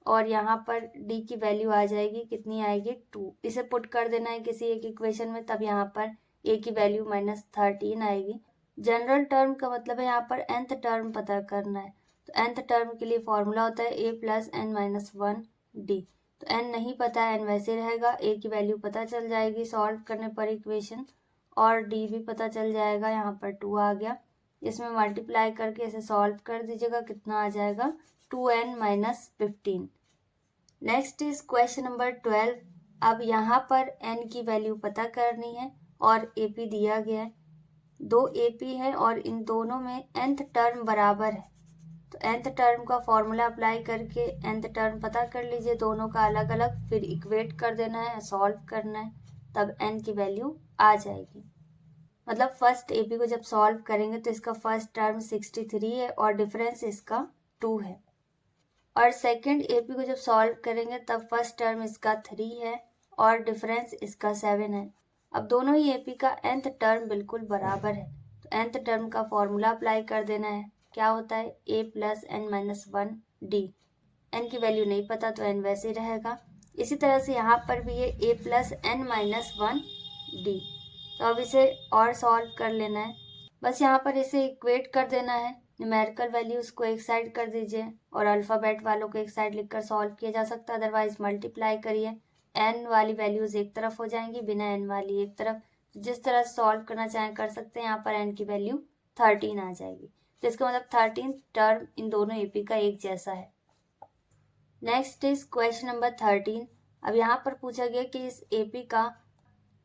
और यहाँ पर d की वैल्यू आ जाएगी, कितनी आएगी 2। इसे पुट कर देना है किसी एक इक्वेशन में, तब यहाँ पर ए की वैल्यू -13 आएगी। जनरल टर्म का मतलब है यहाँ पर nth टर्म पता करना है, तो nth टर्म के लिए फॉर्मूला होता है a + n-1d। तो n नहीं पता है, n वैसे रहेगा, a की वैल्यू पता चल जाएगी सॉल्व करने पर इक्वेशन, और d भी पता चल जाएगा, यहाँ पर 2 आ गया। इसमें मल्टीप्लाई करके इसे सॉल्व कर दीजिएगा, कितना आ जाएगा 2n - 15। Next is question number 12। अब यहाँ पर n की वैल्यू पता करनी है और AP दिया गया है, 2 AP है और इन दोनों में nth टर्म बराबर है। तो nth टर्म का फॉर्मूला अप्लाई करके nth टर्म पता कर लीजिए दोनों का अलग अलग, फिर इक्वेट कर देना है, सॉल्व करना है, तब n की वैल्यू आ जाएगी। मतलब फर्स्ट AP को जब सॉल्व करेंगे तो इसका फर्स्ट टर्म 63 है और डिफरेंस इसका 2 है, और सेकंड AP को जब सॉल्व करेंगे तब फर्स्ट टर्म इसका 3 है और डिफरेंस इसका 7 है। अब दोनों ही AP का nth टर्म बिल्कुल बराबर है, तो nth टर्म का फॉर्मूला अप्लाई कर देना है। क्या होता है a + n-1d। n की वैल्यू नहीं पता तो n वैसे ही रहेगा। इसी तरह से यहाँ पर भी ये a + n-1d। तो अब इसे और सॉल्व कर लेना है, बस यहाँ पर इसे इक्वेट कर देना है। न्यूमेरिकल वैल्यूज को एक साइड कर दीजिए और अल्फ़ाबेट वालों को एक साइड लिखकर सॉल्व किया जा सकता है, अदरवाइज मल्टीप्लाई करिए, n वाली वैल्यूज एक तरफ हो जाएंगी, बिना n वाली एक तरफ। जिस तरह सॉल्व करना चाहें कर सकते हैं। यहाँ पर n की वैल्यू 13 आ जाएगी, तो इसका मतलब 13 टर्म इन दोनों AP का एक जैसा है। Next is question number 13। अब यहाँ पर पूछा गया कि इस AP का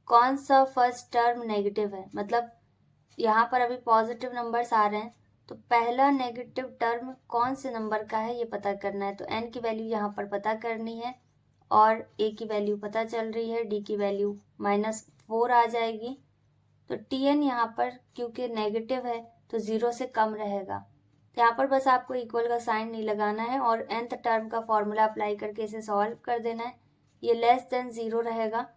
कौन सा फर्स्ट टर्म नेगेटिव है। मतलब यहाँ पर अभी पॉजिटिव नंबर्स आ रहे हैं, तो पहला नेगेटिव टर्म कौन से नंबर का है ये पता करना है। तो n की वैल्यू यहाँ पर पता करनी है और a की वैल्यू पता चल रही है, d की वैल्यू -4 आ जाएगी। तो tn यहाँ पर क्योंकि नेगेटिव है तो 0 से कम रहेगा, तो यहाँ पर बस आपको इक्वल का साइन नहीं लगाना है और nth टर्म का फॉर्मूला अप्लाई करके इसे सॉल्व कर देना है। ये <0 रहेगा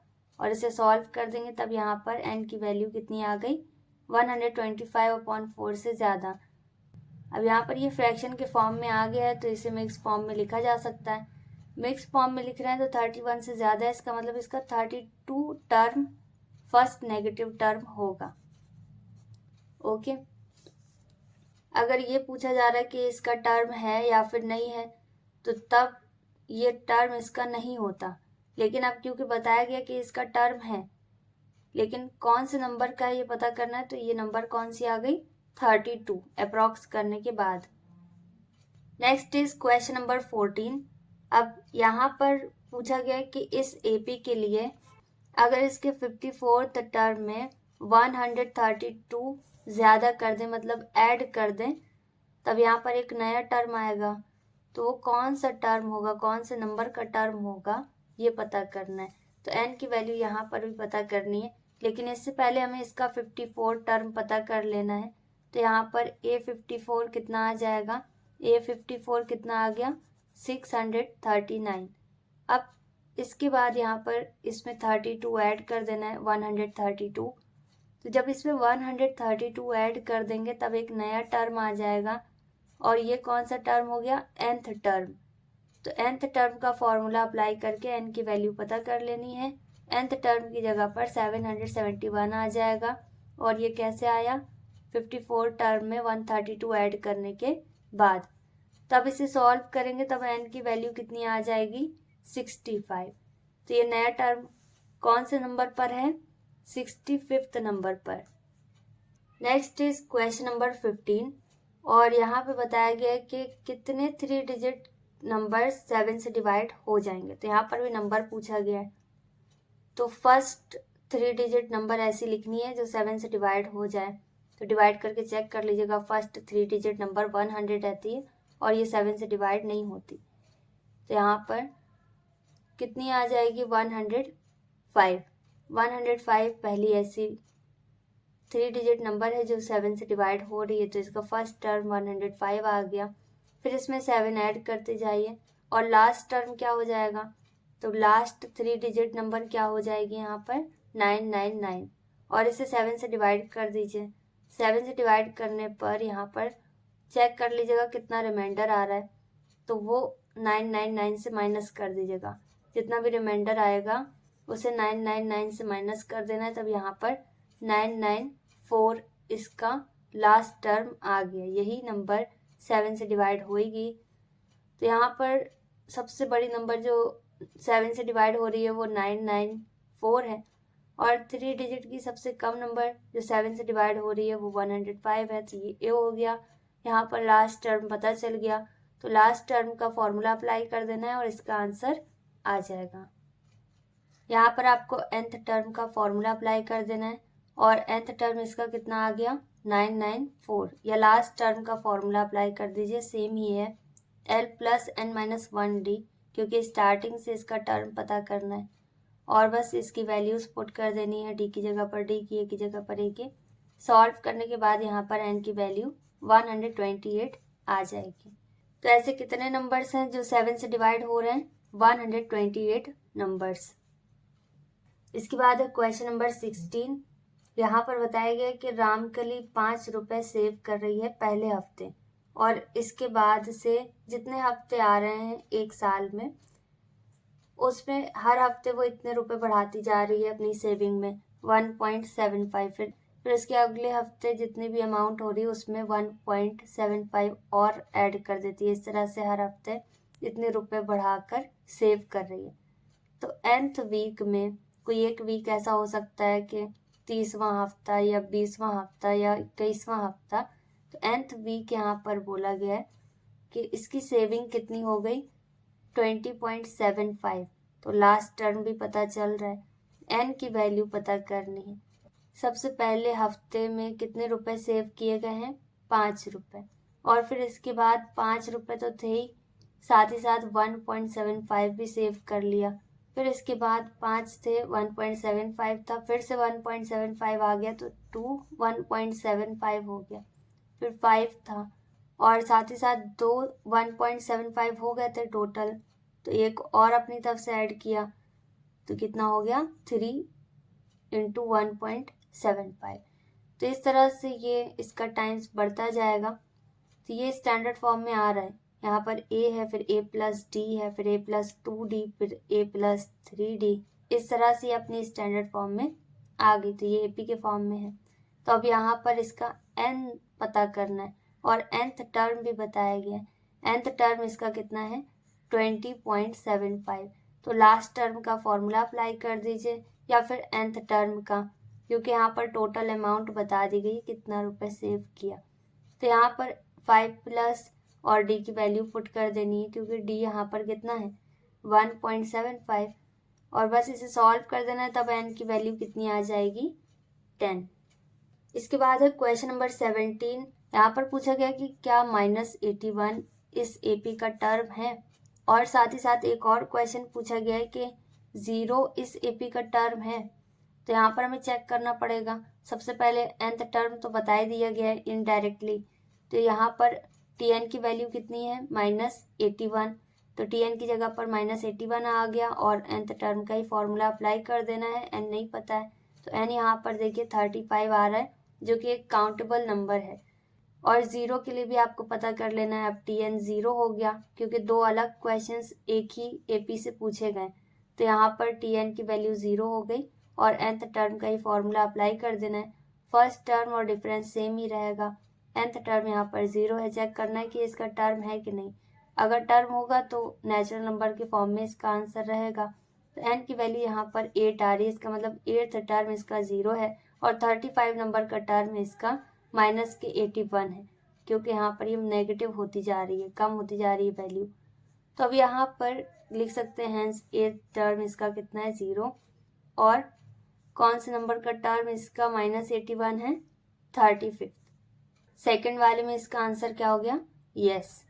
और इसे सॉल्व कर देंगे, तब यहाँ पर n की वैल्यू कितनी आ गई 125/4 से ज़्यादा। अब यहाँ पर ये फ्रैक्शन के फॉर्म में आ गया है, तो इसे मिक्स फॉर्म में लिखा जा सकता है। मिक्स फॉर्म में लिख रहे हैं तो 31 से ज़्यादा है, इसका मतलब इसका 32 टर्म फर्स्ट नेगेटिव टर्म होगा। ओके, अगर ये पूछा जा रहा है कि इसका टर्म है या फिर नहीं है, तो तब ये टर्म इसका नहीं होता। लेकिन अब क्योंकि बताया गया कि इसका टर्म है, लेकिन कौन से नंबर का है ये पता करना है, तो ये नंबर कौन सी आ गई 32 अप्रॉक्स करने के बाद। Next is question number 14। अब यहाँ पर पूछा गया कि इस AP के लिए अगर इसके 54th टर्म में 132 ज़्यादा कर दें, मतलब ऐड कर दें, तब यहाँ पर एक नया टर्म आएगा। तो वो कौन सा टर्म होगा, कौन से नंबर का टर्म होगा ये पता करना है। तो n की वैल्यू यहाँ पर भी पता करनी है, लेकिन इससे पहले हमें इसका 54 टर्म पता कर लेना है। तो यहाँ पर A54 कितना आ जाएगा, A54 कितना आ गया 639। अब इसके बाद यहाँ पर इसमें 32 ऐड कर देना है 132। तो जब इसमें 132 ऐड कर देंगे तब एक नया टर्म आ जाएगा, और ये कौन सा टर्म हो गया nth टर्म। तो nth टर्म का फॉर्मूला अप्लाई करके n की वैल्यू पता कर लेनी है। nth टर्म की जगह पर 771 आ जाएगा, और ये कैसे आया 54 टर्म में 132 ऐड करने के बाद। तब इसे सॉल्व करेंगे तब n की वैल्यू कितनी आ जाएगी 65। तो ये नया टर्म कौन से नंबर पर है 65th नंबर पर। नेक्स्ट इज क्वेश्चन नंबर 15, और यहाँ पे बताया गया है कि कितने 3 डिजिट नंबर 7 से डिवाइड हो जाएंगे। तो यहाँ पर भी नंबर पूछा गया है, तो फर्स्ट 3 डिजिट नंबर ऐसी लिखनी है जो 7 से डिवाइड हो जाए। तो डिवाइड करके चेक कर लीजिएगा, फर्स्ट 3 डिजिट नंबर 100 रहती है और ये 7 से डिवाइड नहीं होती। तो यहाँ पर कितनी आ जाएगी 105। 105 पहली ऐसी 3 डिजिट नंबर है जो 7 से डिवाइड हो रही है, तो इसका फर्स्ट टर्म 105 आ गया। फिर इसमें 7 ऐड करते जाइए और लास्ट टर्म क्या हो जाएगा, तो लास्ट 3 डिजिट नंबर क्या हो जाएगी यहाँ पर 999, और इसे 7 से डिवाइड कर दीजिए। 7 से डिवाइड करने पर यहाँ पर चेक कर लीजिएगा कितना रिमाइंडर आ रहा है, तो वो 999 से माइनस कर दीजिएगा। जितना भी रिमाइंडर आएगा उसे 999 से माइनस कर देना है, तब यहाँ पर 994 इसका लास्ट टर्म आ गया। यही नंबर 7 से डिवाइड होएगी। तो यहाँ पर सबसे बड़ी नंबर जो 7 से डिवाइड हो रही है वो 994 है, और 3 डिजिट की सबसे कम नंबर जो 7 से डिवाइड हो रही है वो 105 है। तो ये हो गया। यहाँ पर लास्ट टर्म पता चल गया, तो लास्ट टर्म का फॉर्मूला अप्लाई कर देना है और इसका आंसर आ जाएगा। यहाँ पर आपको nth टर्म का फॉर्मूला अप्लाई कर देना है, और nth टर्म इसका कितना आ गया 994, या लास्ट टर्म का फॉर्मूला अप्लाई कर दीजिए, सेम ही है l plus n minus 1d, क्योंकि स्टार्टिंग से इसका टर्म पता करना है। और बस इसकी वैल्यूज पुट कर देनी है, d की जगह पर d की, a की जगह पर a के। सॉल्व करने के बाद यहाँ पर n की वैल्यू 128 आ जाएगी। तो ऐसे कितने नंबर्स हैं जो 7 से डिवाइड हो रहे हैं? 128 नंबर्स। इसके बाद है क्वेश्चन नंबर 16। यहाँ पर बताया गया कि रामकली 5 रुपए सेव कर रही है पहले हफ्ते, और इसके बाद से जितने हफ्ते आ रहे हैं एक साल में, उसमें हर हफ्ते वो इतने रुपए बढ़ाती जा रही है अपनी सेविंग में 1.75। फिर उसके अगले हफ्ते जितनी भी अमाउंट हो रही है उसमें 1.75 और ऐड कर देती है। इस तरह से हर हफ्ते इतने रुपए बढ़ाकर सेव कर रही है। तो nth वीक में कोई एक वीक ऐसा हो सकता है कि 30वां हफ्ता या 20वां हफ्ता या 21वां हफ्ता। तो nth वीक यहाँ पर बोला गया है कि इसकी सेविंग कितनी हो गई 20.75। तो लास्ट टर्म भी पता चल रहा है, n की वैल्यू पता करनी है। सबसे पहले हफ्ते में कितने रुपए सेव किए गए हैं 5 रुपए, और फिर इसके बाद 5 रुपए तो थे ही, साथ ही साथ 1.75 भी सेव कर लिया। फिर इसके बाद 5 थे, 1.75 था, फिर से 1.75 आ गया तो 1.75 हो गया। फिर 5 था, और साथ ही साथ 2 1.75 हो गए थे टोटल, तो एक और अपनी तरफ से ऐड किया तो कितना हो गया 3 इंटू 1.75। तो इस तरह से ये इसका टाइम्स बढ़ता जाएगा। तो ये स्टैंडर्ड फॉर्म में आ रहा है। यहाँ पर a है, फिर a प्लस d है, फिर a प्लस 2d, फिर a प्लस 3d। इस तरह से अपनी स्टैंडर्ड फॉर्म में आ गई। तो ये AP के फॉर्म में है। तो अब यहाँ पर इसका n पता करना है, और nth टर्म भी बताया गया है। nth टर्म इसका कितना है 20.75। तो लास्ट टर्म का फॉर्मूला अप्लाई कर दीजिए, या फिर nth टर्म का, क्योंकि यहाँ पर टोटल अमाउंट बता दी गई कितना रुपए सेव किया। तो यहाँ पर 5 प्लस और d की वैल्यू पुट कर देनी है, क्योंकि d यहाँ पर कितना है 1.75, और बस इसे सॉल्व कर देना है, तब n की वैल्यू कितनी आ जाएगी 10। इसके बाद है क्वेश्चन नंबर 17। यहाँ पर पूछा गया कि क्या -81 इस AP का टर्म है, और साथ ही साथ एक और क्वेश्चन पूछा गया है कि 0 इस AP का टर्म है। तो यहाँ पर हमें चेक करना पड़ेगा। सबसे पहले nth टर्म तो बता ही दिया गया है इनडायरेक्टली। तो यहाँ पर Tn की वैल्यू कितनी है -81, तो Tn की जगह पर -81 आ गया, और nth टर्म का ही फॉर्मूला अप्लाई कर देना है। n नहीं पता है तो n यहाँ पर देखिए 35 आ रहा है, जो कि एक काउंटेबल नंबर है। और 0 के लिए भी आपको पता कर लेना है। अब Tn 0 हो गया, क्योंकि दो अलग क्वेश्चंस एक ही AP से पूछे गए। तो यहाँ पर Tn की वैल्यू 0 हो गई, और nth टर्म का ही फॉर्मूला अप्लाई कर देना है। फर्स्ट टर्म और डिफरेंस सेम ही रहेगा। nth टर्म यहाँ पर 0 है, चेक करना है कि इसका टर्म है कि नहीं। अगर टर्म होगा तो नेचुरल नंबर के फॉर्म में इसका आंसर रहेगा। तो n की वैल्यू यहाँ पर 8 आ रही है, इसका मतलब 8th टर्म इसका 0 है, और 35 नंबर का टर्म इसका -81 है, क्योंकि यहाँ पर ये नेगेटिव होती जा रही है, कम होती जा रही है वैल्यू। तो अब यहाँ पर लिख सकते हैं 8th टर्म इसका कितना है 0, और कौन से नंबर का टर्म इसका -81 है 35। सेकंड वाले में इसका आंसर क्या हो गया यस,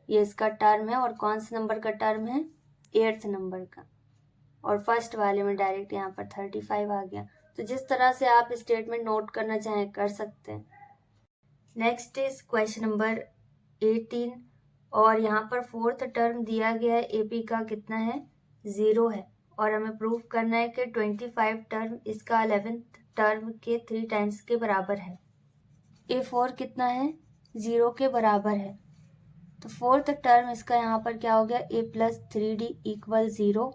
ये इसका टर्म है, और कौन से नंबर का टर्म है 8th नंबर का। और फर्स्ट वाले में डायरेक्ट यहाँ पर 35 आ गया। तो जिस तरह से आप स्टेटमेंट नोट करना चाहें कर सकते हैं। नेक्स्ट इज क्वेश्चन नंबर 18, और यहाँ पर 4th टर्म दिया गया है AP का कितना है 0 है, और हमें प्रूव करना है कि 25 टर्म इसका 11th टर्म के 3 टाइम्स के बराबर है। A4 कितना है 0 के बराबर है। तो 4th टर्म इसका यहाँ पर क्या हो गया a प्लस 3d = 0।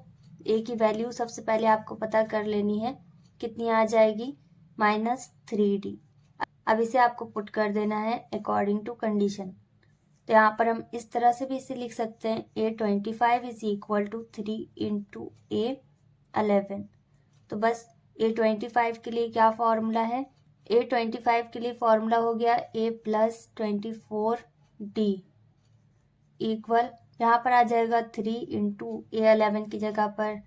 a की वैल्यू सबसे पहले आपको पता कर लेनी है कितनी आ जाएगी -3D। अब इसे आपको पुट कर देना है अकॉर्डिंग टू कंडीशन। तो यहाँ पर हम इस तरह से भी इसे लिख सकते हैं, A25 is equal to 3 into A11। तो बस A25 के लिए क्या फॉर्मूला है, A25 के लिए फॉर्मूला हो गया A+24D इक्वल, यहाँ पर आ जाएगा 3 इंटू A11 की जगह पर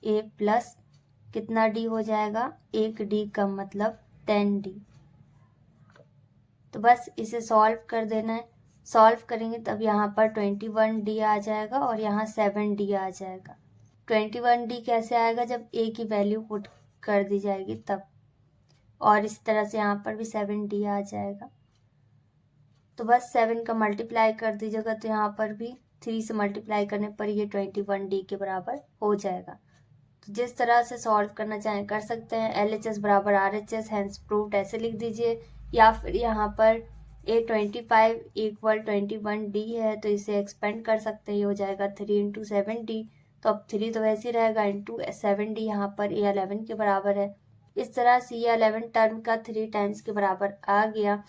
A प्लस कितना D हो जाएगा, 1D का मतलब 10D। तो बस इसे सॉल्व कर देना है। सॉल्व करेंगे तब यहाँ पर 21D आ जाएगा और यहाँ 7D आ जाएगा। 21D कैसे आएगा, जब A की वैल्यू पुट कर दी जाएगी तब, और इस तरह से यहाँ पर भी 7D आ जाएगा। तो बस 7 का मल्टीप्लाई कर दीजिएगा तो यहाँ पर भी 3 से मल्टीप्लाई करने पर ये 21D के बराबर हो जाएगा। तो जिस तरह से सॉल्व करना चाहें कर सकते हैं। LHS बराबर RHS हैंस प्रूव्ड ऐसे लिख दीजिए, या फिर यहाँ पर A25 इक्वल 21D है तो इसे एक्सपेंड कर सकते हैं, ये हो जाएगा 3 इंटू 7D। तो अब 3 तो वैसे ही रहेगा, इंटू 7D यहाँ पर A11 के बराबर है। इस तरह से A11 टर्म का 3 टाइम्स के बराबर आ गया,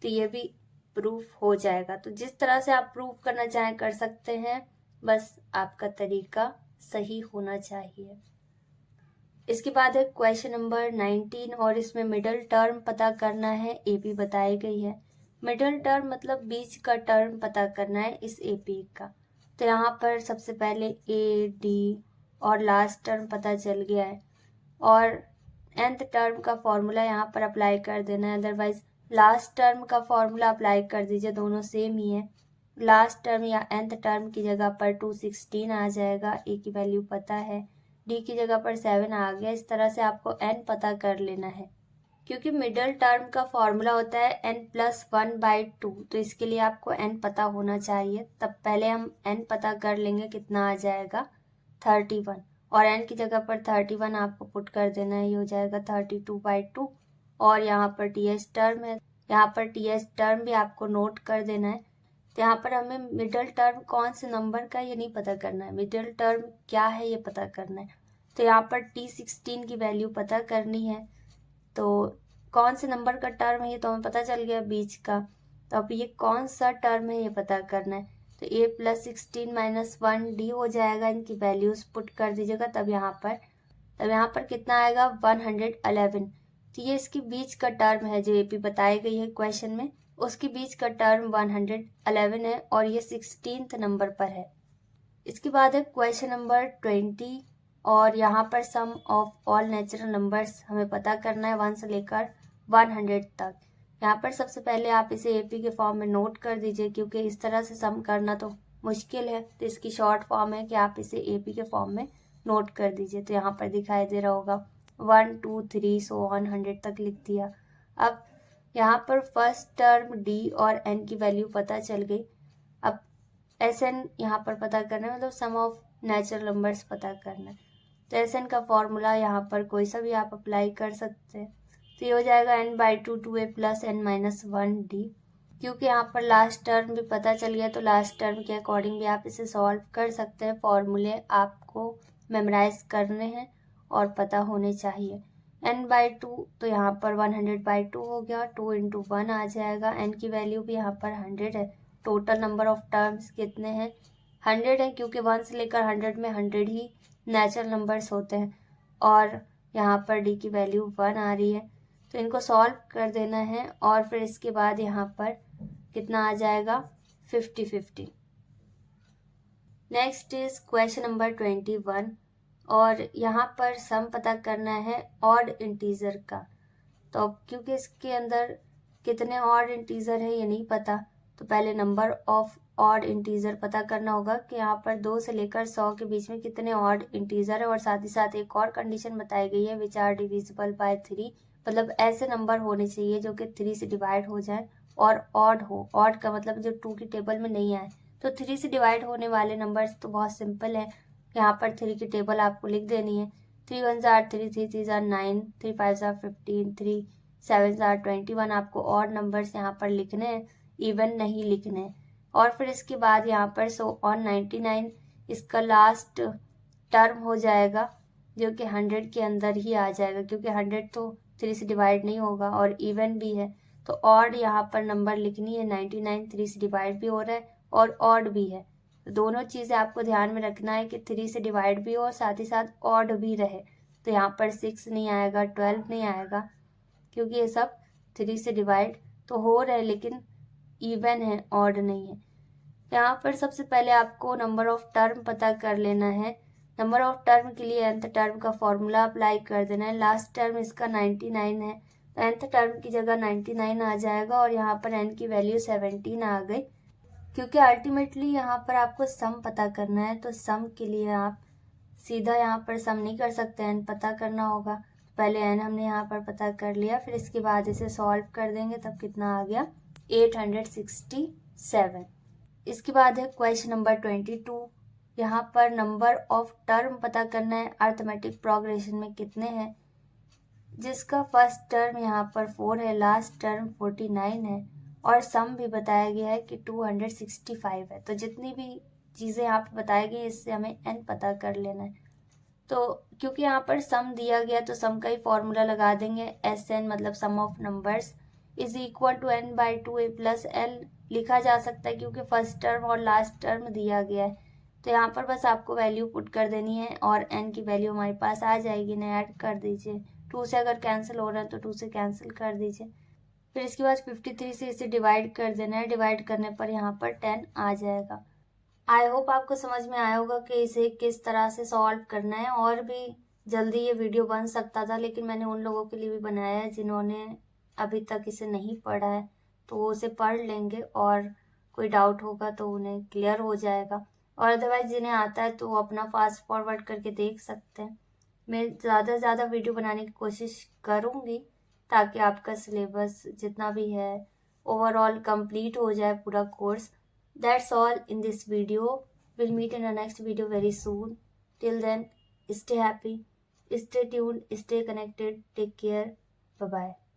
तो ये भी प्रूफ हो जाएगा। तो जिस तरह से आप प्रूफ करना चाहें कर सकते हैं, बस आपका तरीका सही होना चाहिए। इसके बाद है क्वेश्चन नंबर 19 और इसमें मिडल टर्म पता करना है, AP बताई गई है। मिडल टर्म मतलब बीच का टर्म पता करना है इस AP का। तो यहाँ पर सबसे पहले AD और लास्ट टर्म पता चल गया है, और nth टर्म का फॉर्मूला यहाँ पर अप्लाई कर देना है, अदरवाइज लास्ट टर्म का फॉर्मूला अप्लाई कर दीजिए, दोनों सेम ही है। लास्ट टर्म या nth टर्म की जगह पर 216 आ जाएगा, A की वैल्यू पता है, D की जगह पर 7 आ गया। इस तरह से आपको n पता कर लेना है, क्योंकि मिडल टर्म का फॉर्मूला होता है n+1/2, तो इसके लिए आपको n पता होना चाहिए। तब पहले हम n पता कर लेंगे, कितना आ जाएगा 31, और n की जगह पर 31 आपको पुट कर देना है, ये हो जाएगा 32/2। और यहाँ पर TH टर्म है, यहाँ पर TH टर्म भी आपको नोट कर देना है। तो यहाँ पर हमें मिडल टर्म कौन से नंबर का ये नहीं पता करना है, मिडल टर्म क्या है ये पता करना है। तो यहाँ पर T16 की वैल्यू पता करनी है, तो कौन से नंबर का टर्म है ये तो हमें पता चल गया, बीच का। तो अब ये कौन सा टर्म है ये पता करना है, तो A+16 - 1D हो जाएगा, इनकी वैल्यूज पुट कर दीजिएगा। तब यहाँ पर कितना आएगा 111। तो ये इसके बीच का टर्म है जो AP बताई गई है क्वेश्चन में, उसके बीच का टर्म 111 है और ये 16th नंबर पर है। इसके बाद है क्वेश्चन नंबर 20 और यहाँ पर सम ऑफ ऑल नेचुरल नंबर्स हमें पता करना है 1 से लेकर 100 तक। यहाँ पर सबसे पहले आप इसे AP के फॉर्म में नोट कर दीजिए, क्योंकि इस तरह से सम करना तो मुश्किल है, तो इसकी शॉर्ट फॉर्म है कि आप इसे AP के फॉर्म में नोट कर दीजिए। तो यहाँ पर दिखाई दे रहा होगा 1 2 3 सो 100 तक लिख दिया। अब यहाँ पर फर्स्ट टर्म D और N की वैल्यू पता चल गई। अब SN यहाँ पर पता करना है, मतलब सम ऑफ नेचुरल नंबर्स पता करना है। तो SN का फॉर्मूला यहाँ पर कोई सा भी आप अप्लाई कर सकते हैं, तो ये हो जाएगा n/2 2a + n-1d। क्योंकि यहाँ पर लास्ट टर्म भी पता चल गया, तो लास्ट टर्म के अकॉर्डिंग भी आप इसे सॉल्व कर सकते हैं। फॉर्मूले आपको मेमोराइज करने हैं और पता होने चाहिए। n/2 तो यहाँ पर 100/2 हो गया, 2 × 1 आ जाएगा। n की वैल्यू भी यहाँ पर 100 है। टोटल नंबर ऑफ टर्म्स कितने हैं, 100 है, क्योंकि 1 से लेकर 100 में 100 ही नेचुरल नंबर्स होते हैं, और यहाँ पर D की वैल्यू 1 आ रही है। तो इनको सॉल्व कर देना है, और फिर इसके बाद यहाँ पर कितना आ जाएगा 50-50। नेक्स्ट इज क्वेश्चन नंबर 21 और यहाँ पर सम पता करना है ऑड इंटीजर का। तो क्योंकि इसके अंदर कितने ऑड इंटीजर है ये नहीं पता, तो पहले नंबर ऑफ ऑड इंटीजर पता करना होगा कि यहाँ पर 2 से लेकर 100 के बीच में कितने ऑड इंटीजर है। और साथ ही साथ एक और कंडीशन बताई गई है, विच आर डिविजिबल बाय 3, मतलब ऐसे नंबर होने चाहिए जो कि 3 से डिवाइड हो जाए और ऑड हो। ऑड का मतलब जो 2 की टेबल में नहीं आए। तो 3 से डिवाइड होने वाले नंबर्स तो बहुत सिंपल है, यहाँ पर 3 की टेबल आपको लिख देनी है। 3 1s are 3, 3 3s are 9, 3 5s are 15, 3 7s are 21। आपको ऑड नंबर्स यहाँ पर लिखने हैं, इवन नहीं लिखने। और फिर इसके बाद यहाँ पर सो ऑन 99 इसका लास्ट टर्म हो जाएगा, जो कि 100 के अंदर ही आ जाएगा, क्योंकि 100 तो 3 से डिवाइड नहीं होगा, और इवन भी है तो ऑड यहाँ पर नंबर लिखनी है। 99 3 से डिवाइड भी हो रहा है और ऑड भी है, तो दोनों चीज़ें आपको ध्यान में रखना है कि 3 से डिवाइड भी हो और साथ ही साथ ऑड भी रहे। तो यहाँ पर 6 नहीं आएगा, 12 नहीं आएगा, क्योंकि ये सब 3 से डिवाइड तो हो रहे हैं लेकिन इवन है, ऑड नहीं है। यहाँ पर सबसे पहले आपको नंबर ऑफ टर्म पता कर लेना है। नंबर ऑफ टर्म के लिए nth टर्म का फॉर्मूला अप्लाई कर देना है। लास्ट टर्म इसका 99 है, तो nth टर्म की जगह 99 आ जाएगा और यहाँ पर n की वैल्यू 17 आ गई। क्योंकि अल्टीमेटली यहाँ पर आपको सम पता करना है, तो सम के लिए आप सीधा यहाँ पर सम नहीं कर सकते, n पता करना होगा। पहले n हमने यहाँ पर पता कर लिया, फिर इसके बाद इसे सॉल्व कर देंगे, तब कितना आ गया 867। इसके बाद है क्वेश्चन नंबर 22। यहाँ पर नंबर ऑफ टर्म पता करना है अर्थमेटिक प्रोग्रेशन में कितने हैं, जिसका फर्स्ट टर्म यहाँ पर 4 है, लास्ट टर्म 49 है और सम भी बताया गया है कि 265 है। तो जितनी भी चीज़ें यहाँ पर बताई गई इससे हमें n पता कर लेना है। तो क्योंकि यहाँ पर सम दिया गया तो सम का ही फॉर्मूला लगा देंगे। SN मतलब sum of numbers is equal to n/2a plus l लिखा जा सकता है, क्योंकि फर्स्ट टर्म और लास्ट टर्म दिया गया है। तो यहाँ पर बस आपको वैल्यू पुट कर देनी है और n की वैल्यू हमारे पास आ जाएगी ना, ऐड कर दीजिए। 2 से अगर कैंसिल हो रहा है तो 2 से कैंसिल कर दीजिए। फिर इसके बाद 53 से इसे डिवाइड कर देना है। डिवाइड करने पर यहाँ पर 10 आ जाएगा। आई होप आपको समझ में आया होगा कि इसे किस तरह से सॉल्व करना है। और भी जल्दी ये वीडियो बन सकता था, लेकिन मैंने उन लोगों के लिए भी बनाया है जिन्होंने अभी तक इसे नहीं पढ़ा है, तो वो उसे पढ़ लेंगे और कोई डाउट होगा तो उन्हें क्लियर हो जाएगा। और अदरवाइज जिन्हें आता है तो वो अपना फास्ट फॉरवर्ड करके देख सकते हैं। मैं ज़्यादा से ज़्यादा वीडियो बनाने की कोशिश करूँगी ताकि आपका सिलेबस जितना भी है ओवरऑल कंप्लीट हो जाए पूरा course. That's all in this video. We'll meet in the next video very soon. Till then, stay happy, stay tuned, stay connected. Take care. Bye bye.